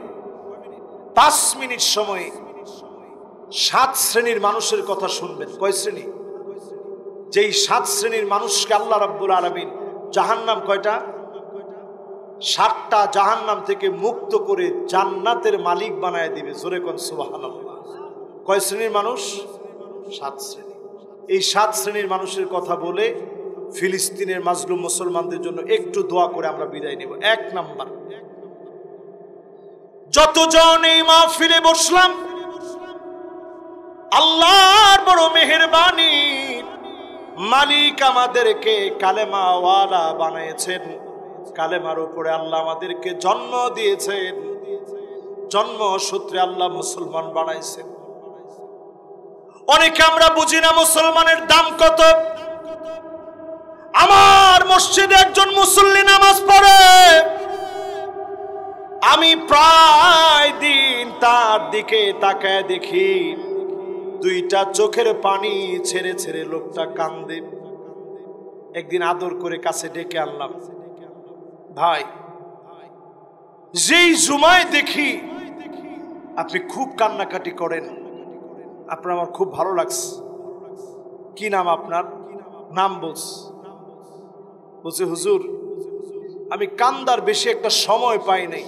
5 মিনিট সময় 7 শ্রেণীর মানুষের কথা শুনবেন। কয় শ্রেণী? যেই 7 শ্রেণীর মানুষকে আল্লাহ রাব্বুল আলামিন জাহান্নাম, কয়টা? 7টা জাহান্নাম থেকে মুক্ত করে জান্নাতের মালিক বানায় দিবে। জোরে কোন সুবহানাল্লাহ। কয় শ্রেণীর মানুষ? 7 শ্রেণী। এই 7 শ্রেণীর মানুষের কথা বলে ফিলিস্তিনের মাজলুম মুসলমানদের জন্য একটু দোয়া করে আমরা বিদায় নেব। 1 নাম্বার, যতজন এই মাহফিলে বসলাম, আল্লাহর বড় মেহেরবানি, মালিক আমাদেরকে কালেমাওয়ালা বানিয়েছেন। কালেমার উপরে আল্লাহ আমাদেরকে জন্ম দিয়েছেন, জন্ম সূত্রে আল্লাহ মুসলমান বানাইছেন। অনেকে আমরা বুঝি না মুসলমানের দাম কত। আমার মসজিদে একজন মুসল্লি নামাজ পড়ে, আমি প্রায় দিন তার দিকে তাকায় দেখি, 2টা চোখের পানি ছেড়ে ছেড়ে লোকটা কান্দে। একদিন আদর করে কাছে ডেকে আনলাম, ভাই, যেই জুমায় দেখি আপনি খুব কান্নাকাটি করেন, আপনার আমার খুব ভালো লাগছে। কি নাম আপনার? নাম বলছে, হুজুর, আমি কান্দার বেশি একটা সময় পাই নাই,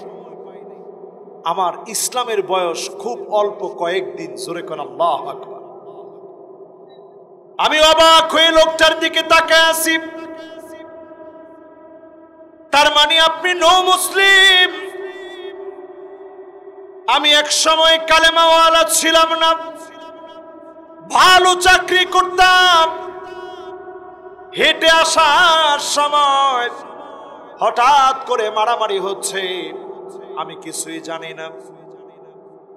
আমার ইসলামের বয়স খুব অল্প, কয়েকদিন। জোরে কোন আল্লাহু আকবার। আমি অবাক হয়ে লোকটার দিকে তাকায় আছি। তার মানে আপনি নো মুসলিম। আমি এক সময় কালেমাওয়ালা ছিলাম না, ভালো চাকরি করতাম, হেঁটে আসার সময় হঠাৎ করে মারামারি হচ্ছে, আমি কিছুই জানি না।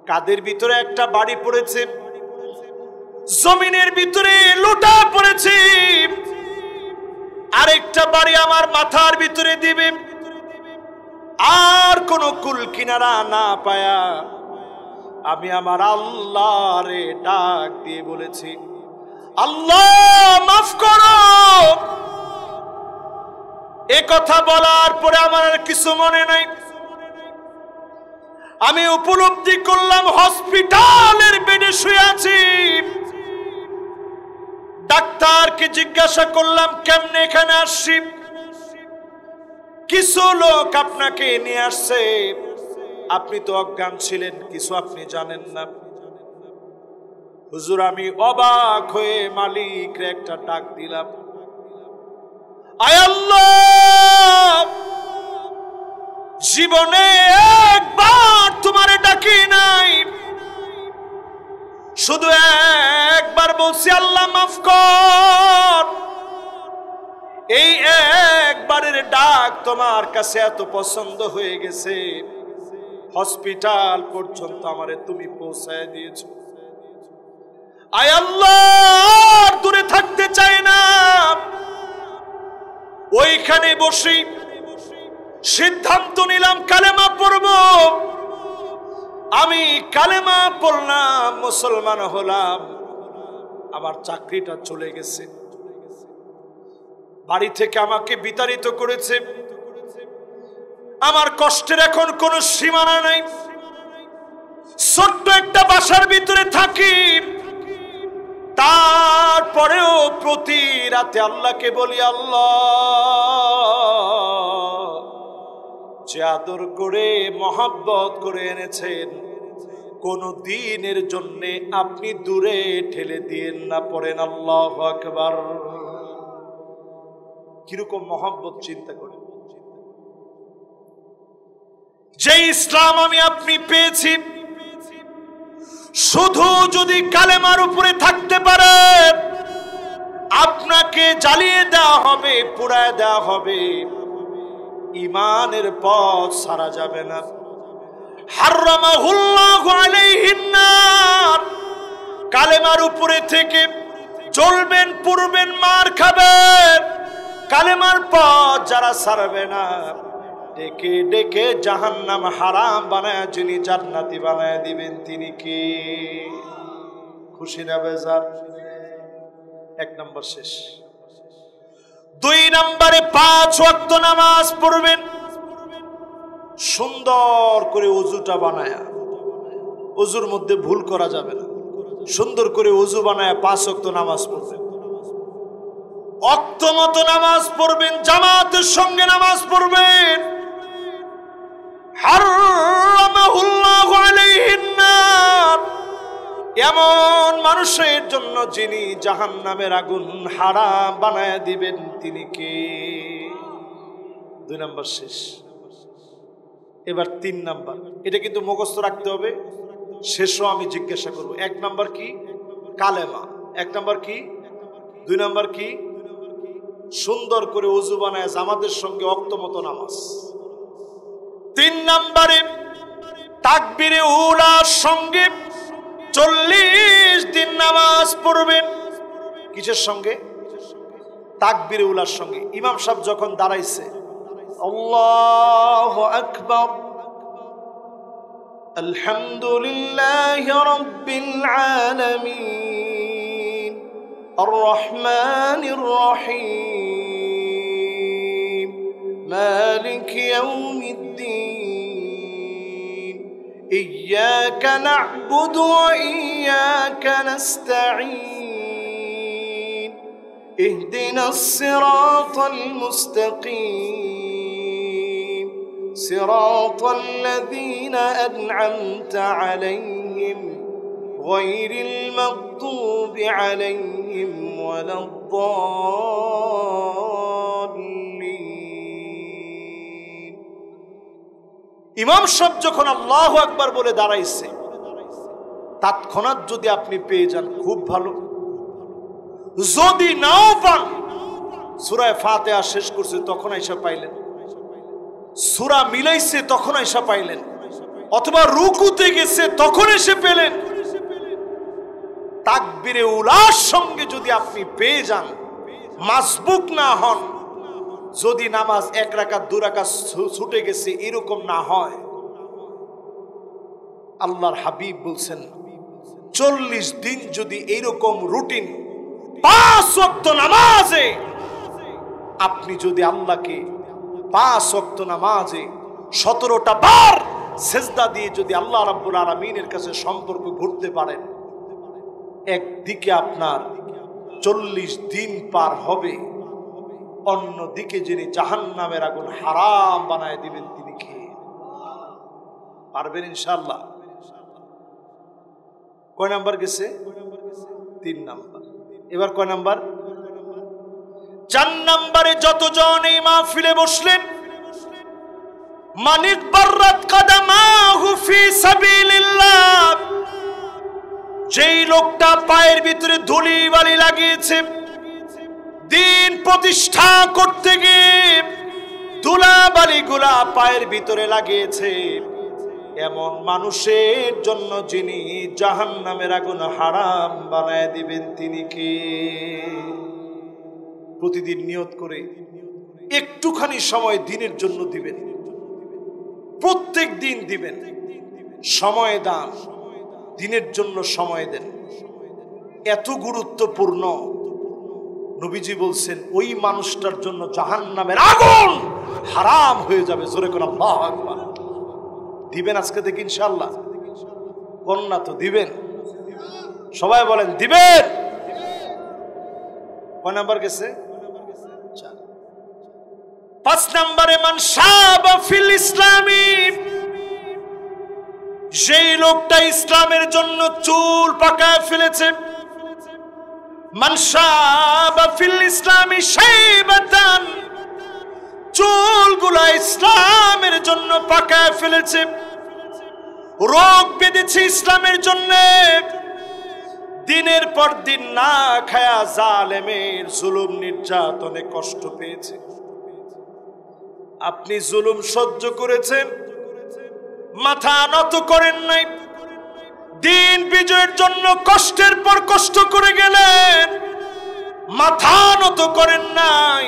কাদের ভিতরে একটা বাড়ি পড়েছে, জমিনের ভিতরে লুটা পড়েছে, আরেকটা বাড়ি আমার মাথার ভিতরে দিবে। আর কোন কুল কিনারা না পায়া আমি আমার আল্লাহরে ডাক দিয়ে বলেছি, আল্লাহ মাফ করো। এ কথা বলার পরে আমার আর কিছু মনে নাই। আমি উপলব্ধি করলাম হসপিটালের বেডে শুয়ে আছি। ডাক্তারকে জিজ্ঞাসা করলাম, কেমনে এখানে আসছি? কিছু লোক আপনাকে নিয়ে আসছে, আপনি তো অজ্ঞান ছিলেন, কিছু আপনি জানেন না। হুজুর, আমি অবাক হয়ে মালিকরে একটা ডাক দিলাম, আয় আল্লাহ, জীবনে একবার তোমারে ডাকি নাই, শুধু একবার বলছি আল্লাহ মাফ কর। এই একবারের ডাক তোমার কাছে এত পছন্দ হয়ে গেছে, হসপিটাল পর্যন্ত আমারে তুমি পৌঁছায় দিয়েছো। আয় আল্লাহ, দূরে থাকতে চাই না। ওইখানে বসে সিদ্ধান্ত নিলাম কালেমা পড়ব। আমি কালেমা পড়লাম, মুসলমান হলাম, আমার চাকরিটা চলে গেছে, বাড়ি থেকে আমাকে বিতাড়িত করেছে, আমার কষ্টের এখন কোনো সীমানা নাই। ছোট্ট একটা বাসার ভিতরে থাকি, তারপরেও প্রতি রাতে আল্লাহকে বলি, আল্লাহ, যে আদর করে মহব্বত করে এনেছেন, কোন দিনের জন্য আপনি দূরে ঠেলে দিয়েন না। পড়েন আল্লাহু আকবার। কিরকম মহব্বত চিন্তা করেন। যে ইসলাম আমি আপনি পেয়েছি, শুধু যদি কালেমার উপরে থাকতে পারে, আপনাকে জ্বালিয়ে দেওয়া হবে, পুড়ায় দেওয়া হবে, ঈমানের পথ ছাড়া যাবে না। হারামাহুল্লাহু আলাইহিন নার, কালেমার উপরে থেকে চলবেন, পড়বেন, মার খাবেন। কালেমার পথ যারা ছাড়বে না, ডেকে ডেকে জাহান্নাম হারাম বানায় যিনি জান্নাতি বানায় দিবেন তিনি কে? খুশি না বেজার? 1 নম্বর শেষ। 2 নম্বরে 5 ওয়াক্ত নামাজ পড়বেন, সুন্দর করে ওযুটা বানায়া। ওযুর মধ্যে ভুল করা যাবে না, সুন্দর করে ওযু বানায়া 5 ওয়াক্ত নামাজ পড়বেন। ওয়াক্ত মতো নামাজ পড়বেন, জামাতের সঙ্গে নামাজ পড়বেন। হারামাহুল্লাহু আলাইহিন নার, এমন মানুষের জন্য যিনি জাহান্নামের আগুন হারাম বানায় দিবেন তিনি কে? 2 নম্বর শেষ। এবার 3 নম্বর, এটা কিন্তু মুখস্থ রাখতে হবে। শেষও আমি জিজ্ঞাসা করব। 1 নম্বর কি? কালেমা। 1 নম্বর কি? 2 নম্বর কি? সুন্দর করে ওযু বানায় জামাতের সঙ্গে ওয়াক্ত মতো নামাজ। 3 নম্বরে তাকবীরে উলার সঙ্গে 40 দিন নামাজ পড়বেন। কিসের সঙ্গে? তাকবীরে উলার সঙ্গে। ইমাম সাহেব যখন দাঁড়াইছে, আল্লাহু আকবার, আলহামদুলিল্লাহি রাব্বিল আলামিন, আর রহমানির রহিম, মালিক ইয়াউমিদ্দিন, ইয়্যাকা না'বুদু ওয়া ইয়্যাকা নাস্তাঈন, ইহদিনাস সিরাতাল মুস্তাকিম, সিরাতাল লাযীনা আন'আমতা আলাইহিম গায়রিল মাগদুবি আলাইহিম ওয়ালাদ-দাল্লিন। ইমাম সাহেব যখন আল্লাহু আকবার বলে দাঁড়াইছে, তৎক্ষণাৎ যদি আপনি পেয়ে যান খুব ভালো, যদি নাও পান, সূরা ফাতিহা শেষ করছে তখন আইসা পাইলেন, সূরা মিলাইছে তখন আইসা পাইলেন, অথবা রুকুতে গেছে তখন এসে পেলেন, তাকবীরে উলার সঙ্গে যদি আপনি পেয়ে যান, মাসবুক না হন, যদি নামাজ 1 রাকাত 2 রাকাত ছুটে গেছে এরকম না হয়, আল্লাহর হাবিব বলছেন 40 দিন যদি এইরকম রুটিন 5 ওয়াক্ত নামাজে আপনি যদি আল্লাহকে 5 ওয়াক্ত নামাজে 17টা বার সেজদা দিয়ে যদি আল্লাহ রাব্বুল আলামিনের কাছে সম্পর্ক গড়তে পারেন, একদিকে আপনার 40 দিন পার হবে, অন্যদিকে যিনি জাহান্নামের আগুন হারাম বানায় দিবেন তিনি কে? পারবেন ইনশাআল্লাহ? কয় নাম্বার গেছে? 3 নাম্বার। এবার কয় নাম্বার? 4 নাম্বারে যতজন এই মাহফিলে বসলেন, মানিক বাররাত কাদামাহু ফি সাবিলিল্লাহ, যেই লোকটা পায়ের ভিতরে ধুলি বালি লাগিয়েছে, দিন প্রতিষ্ঠা করতে গিয়ে ধুলা বালিগুলা পায়ের ভিতরে লাগিয়েছে, এমন মানুষের জন্য যিনি জাহান্নামের আগুন হারাম বানায় দিবেন তিনি কে? প্রতিদিন নিয়ত করে একটুখানি সময় দিনের জন্য দিবেন, প্রত্যেক দিন দিবেন, সময় দান, দিনের জন্য সময় দেন। এত গুরুত্বপূর্ণ, নবীজি বলছেন ওই মানুষটার জন্য জাহান্নামের আগুন হারাম হয়ে যাবে। জোরে করে আল্লাহু আকবার। দিবেন আজকে থেকে ইনশাআল্লাহ? কন্যা তো দিবেন, সবাই বলেন দিবেন। কয় নাম্বার গেছে? 5 নম্বরে মান শাবা ফিল ইসলামি, যেই লোকটা ইসলামের জন্য চুল পাকায় ফেলেছে, মান শাবা ফিল ইসলামি শাইবাতান, চুলগুলা ইসলামের জন্য পাকায় ফেলেছে, রোগ বেঁধেছে ইসলামের জন্য, দিনের পর দিন না খায়া জালেমের জুলুম নির্যাতনে কষ্ট পেয়েছে। আপনি জুলুম সহ্য করেছেন, মাথা নত করেন নাই, দিন বিজয়ের জন্য কষ্টের পর কষ্ট করে গেলেন, মাথা নত করেন নাই,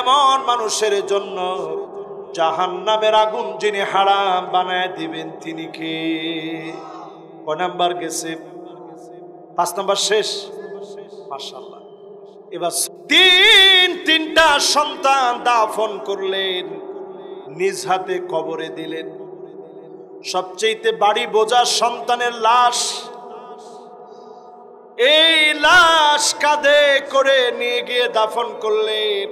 এমন মানুষের জন্য জাহান্নামের আগুন যিনি হারাম বানায় দিবেন তিনি কে? কয় নাম্বার গেছে? 5 নাম্বার শেষ। মাশাআল্লাহ। এবার তিনটা সন্তান দাফন করলেন, নিজ হাতে কবরে দিলেন। সবচেয়ে বাড়ি বোঝা সন্তানের লাশ। এই লাশ কাঁধে করে নিয়ে গিয়ে দাফন করলেন।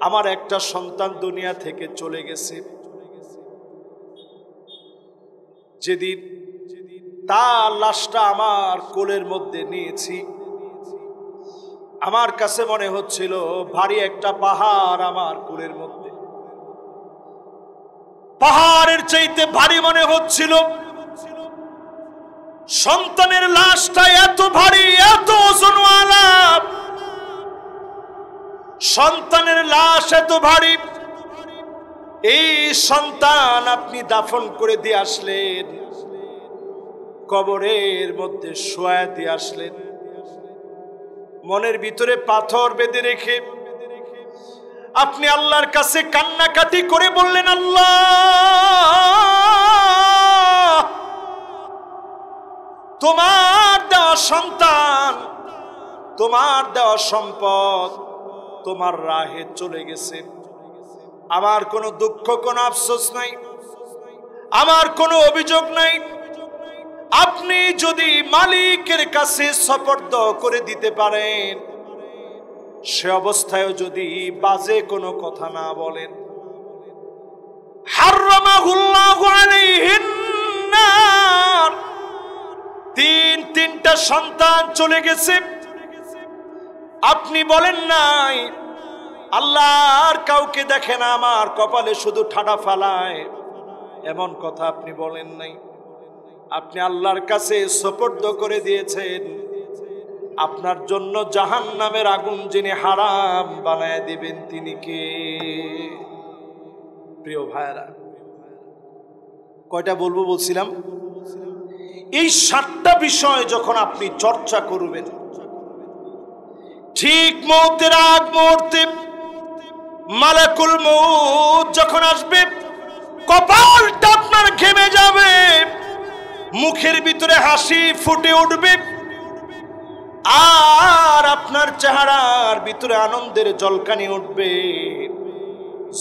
আমার একটা সন্তান দুনিয়া থেকে চলে গেছে। যেদিন তার লাশটা আমার কোলের মধ্যে নিয়েছি, আমার কাছে মনে হচ্ছিল ভারী একটা পাহাড় আমার কোলের মধ্যে। পাহাড়ের চাইতে ভারী মনে হচ্ছিল। সন্তানের লাশটা এত ভারী, এত ওজনওয়ালা। সন্তানের লাশ এত ভারী। এই সন্তান আপনি দাফন করে দিয়ে আসলেন, কবরের মধ্যে শোয়া দিয়ে আসলেন, মনের ভিতরে পাথর বেঁধে রেখে আপনি আল্লাহর কাছে কান্নাকাটি করে বললেন, আল্লাহ, তোমার দেওয়া সন্তান, তোমার দেওয়া সম্পদ তোমার রাহে চলে গেছে। আমার কোনো দুঃখ, কোনো আফসোস নাই, আমার কোনো অভিযোগ নাই। আপনি যদি মালিকের কাছে সুপর্দ করে দিতে পারেন, সে অবস্থায়ও যদি বাজে কোনো কথা না বলেন, হারামাহুল্লাহু আলাইহিন নার। তিনটা সন্তান চলে গেছে, আপনি বলেন নাই আল্লাহর কাউকে দেখে না, আমার কপালে শুধু ঠাডা ফালায়, এমন কথা আপনি বলেন নাই। আপনি আল্লাহর কাছে সুপর্দ করে দিয়েছেন। আপনার জন্য জাহান্নামের আগুন যিনি হারাম বানায় দিবেন তিনি কে? প্রিয় ভাইরা, কয়টা বলবো বলছিলাম? এই 7টা বিষয় যখন আপনি চর্চা করবেন, ঠিক মৌতের আগ মুহূর্তে মালাকুল মউত যখন আসবে, কপালটা আপনার ঘেমে যাবে, মুখের ভিতরে হাসি ফুটে উঠবে, আর আপনার চেহারার ভিতরে আনন্দের ঝলকানি উঠবে।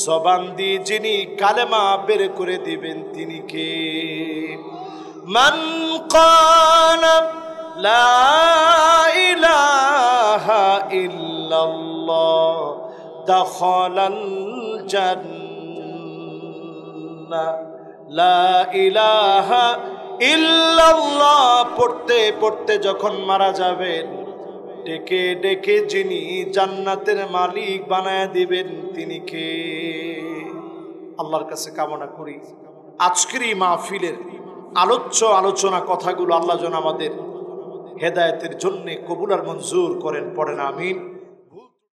জবান দিয়ে যিনি কালেমা বের করে দিবেন তিনি কে? মান ক্বালা লা ইলাহা ইল্লাল্লাহ দাখালাল জান্নাহ। লা ইলাহা ইল্লাল্লাহ পড়তে পড়তে যখন মারা যাবেন, ডেকে ডেকে যিনি জান্নাতের মালিক বানায় দিবেন তিনি কে? আল্লাহর কাছে কামনা করি আজকের এই মাহফিলের আলোচনা কথাগুলো আল্লাহ যেন আমাদের হেদায়েতের জন্য কবুল আর মঞ্জুর করেন। পড়েন আমিন।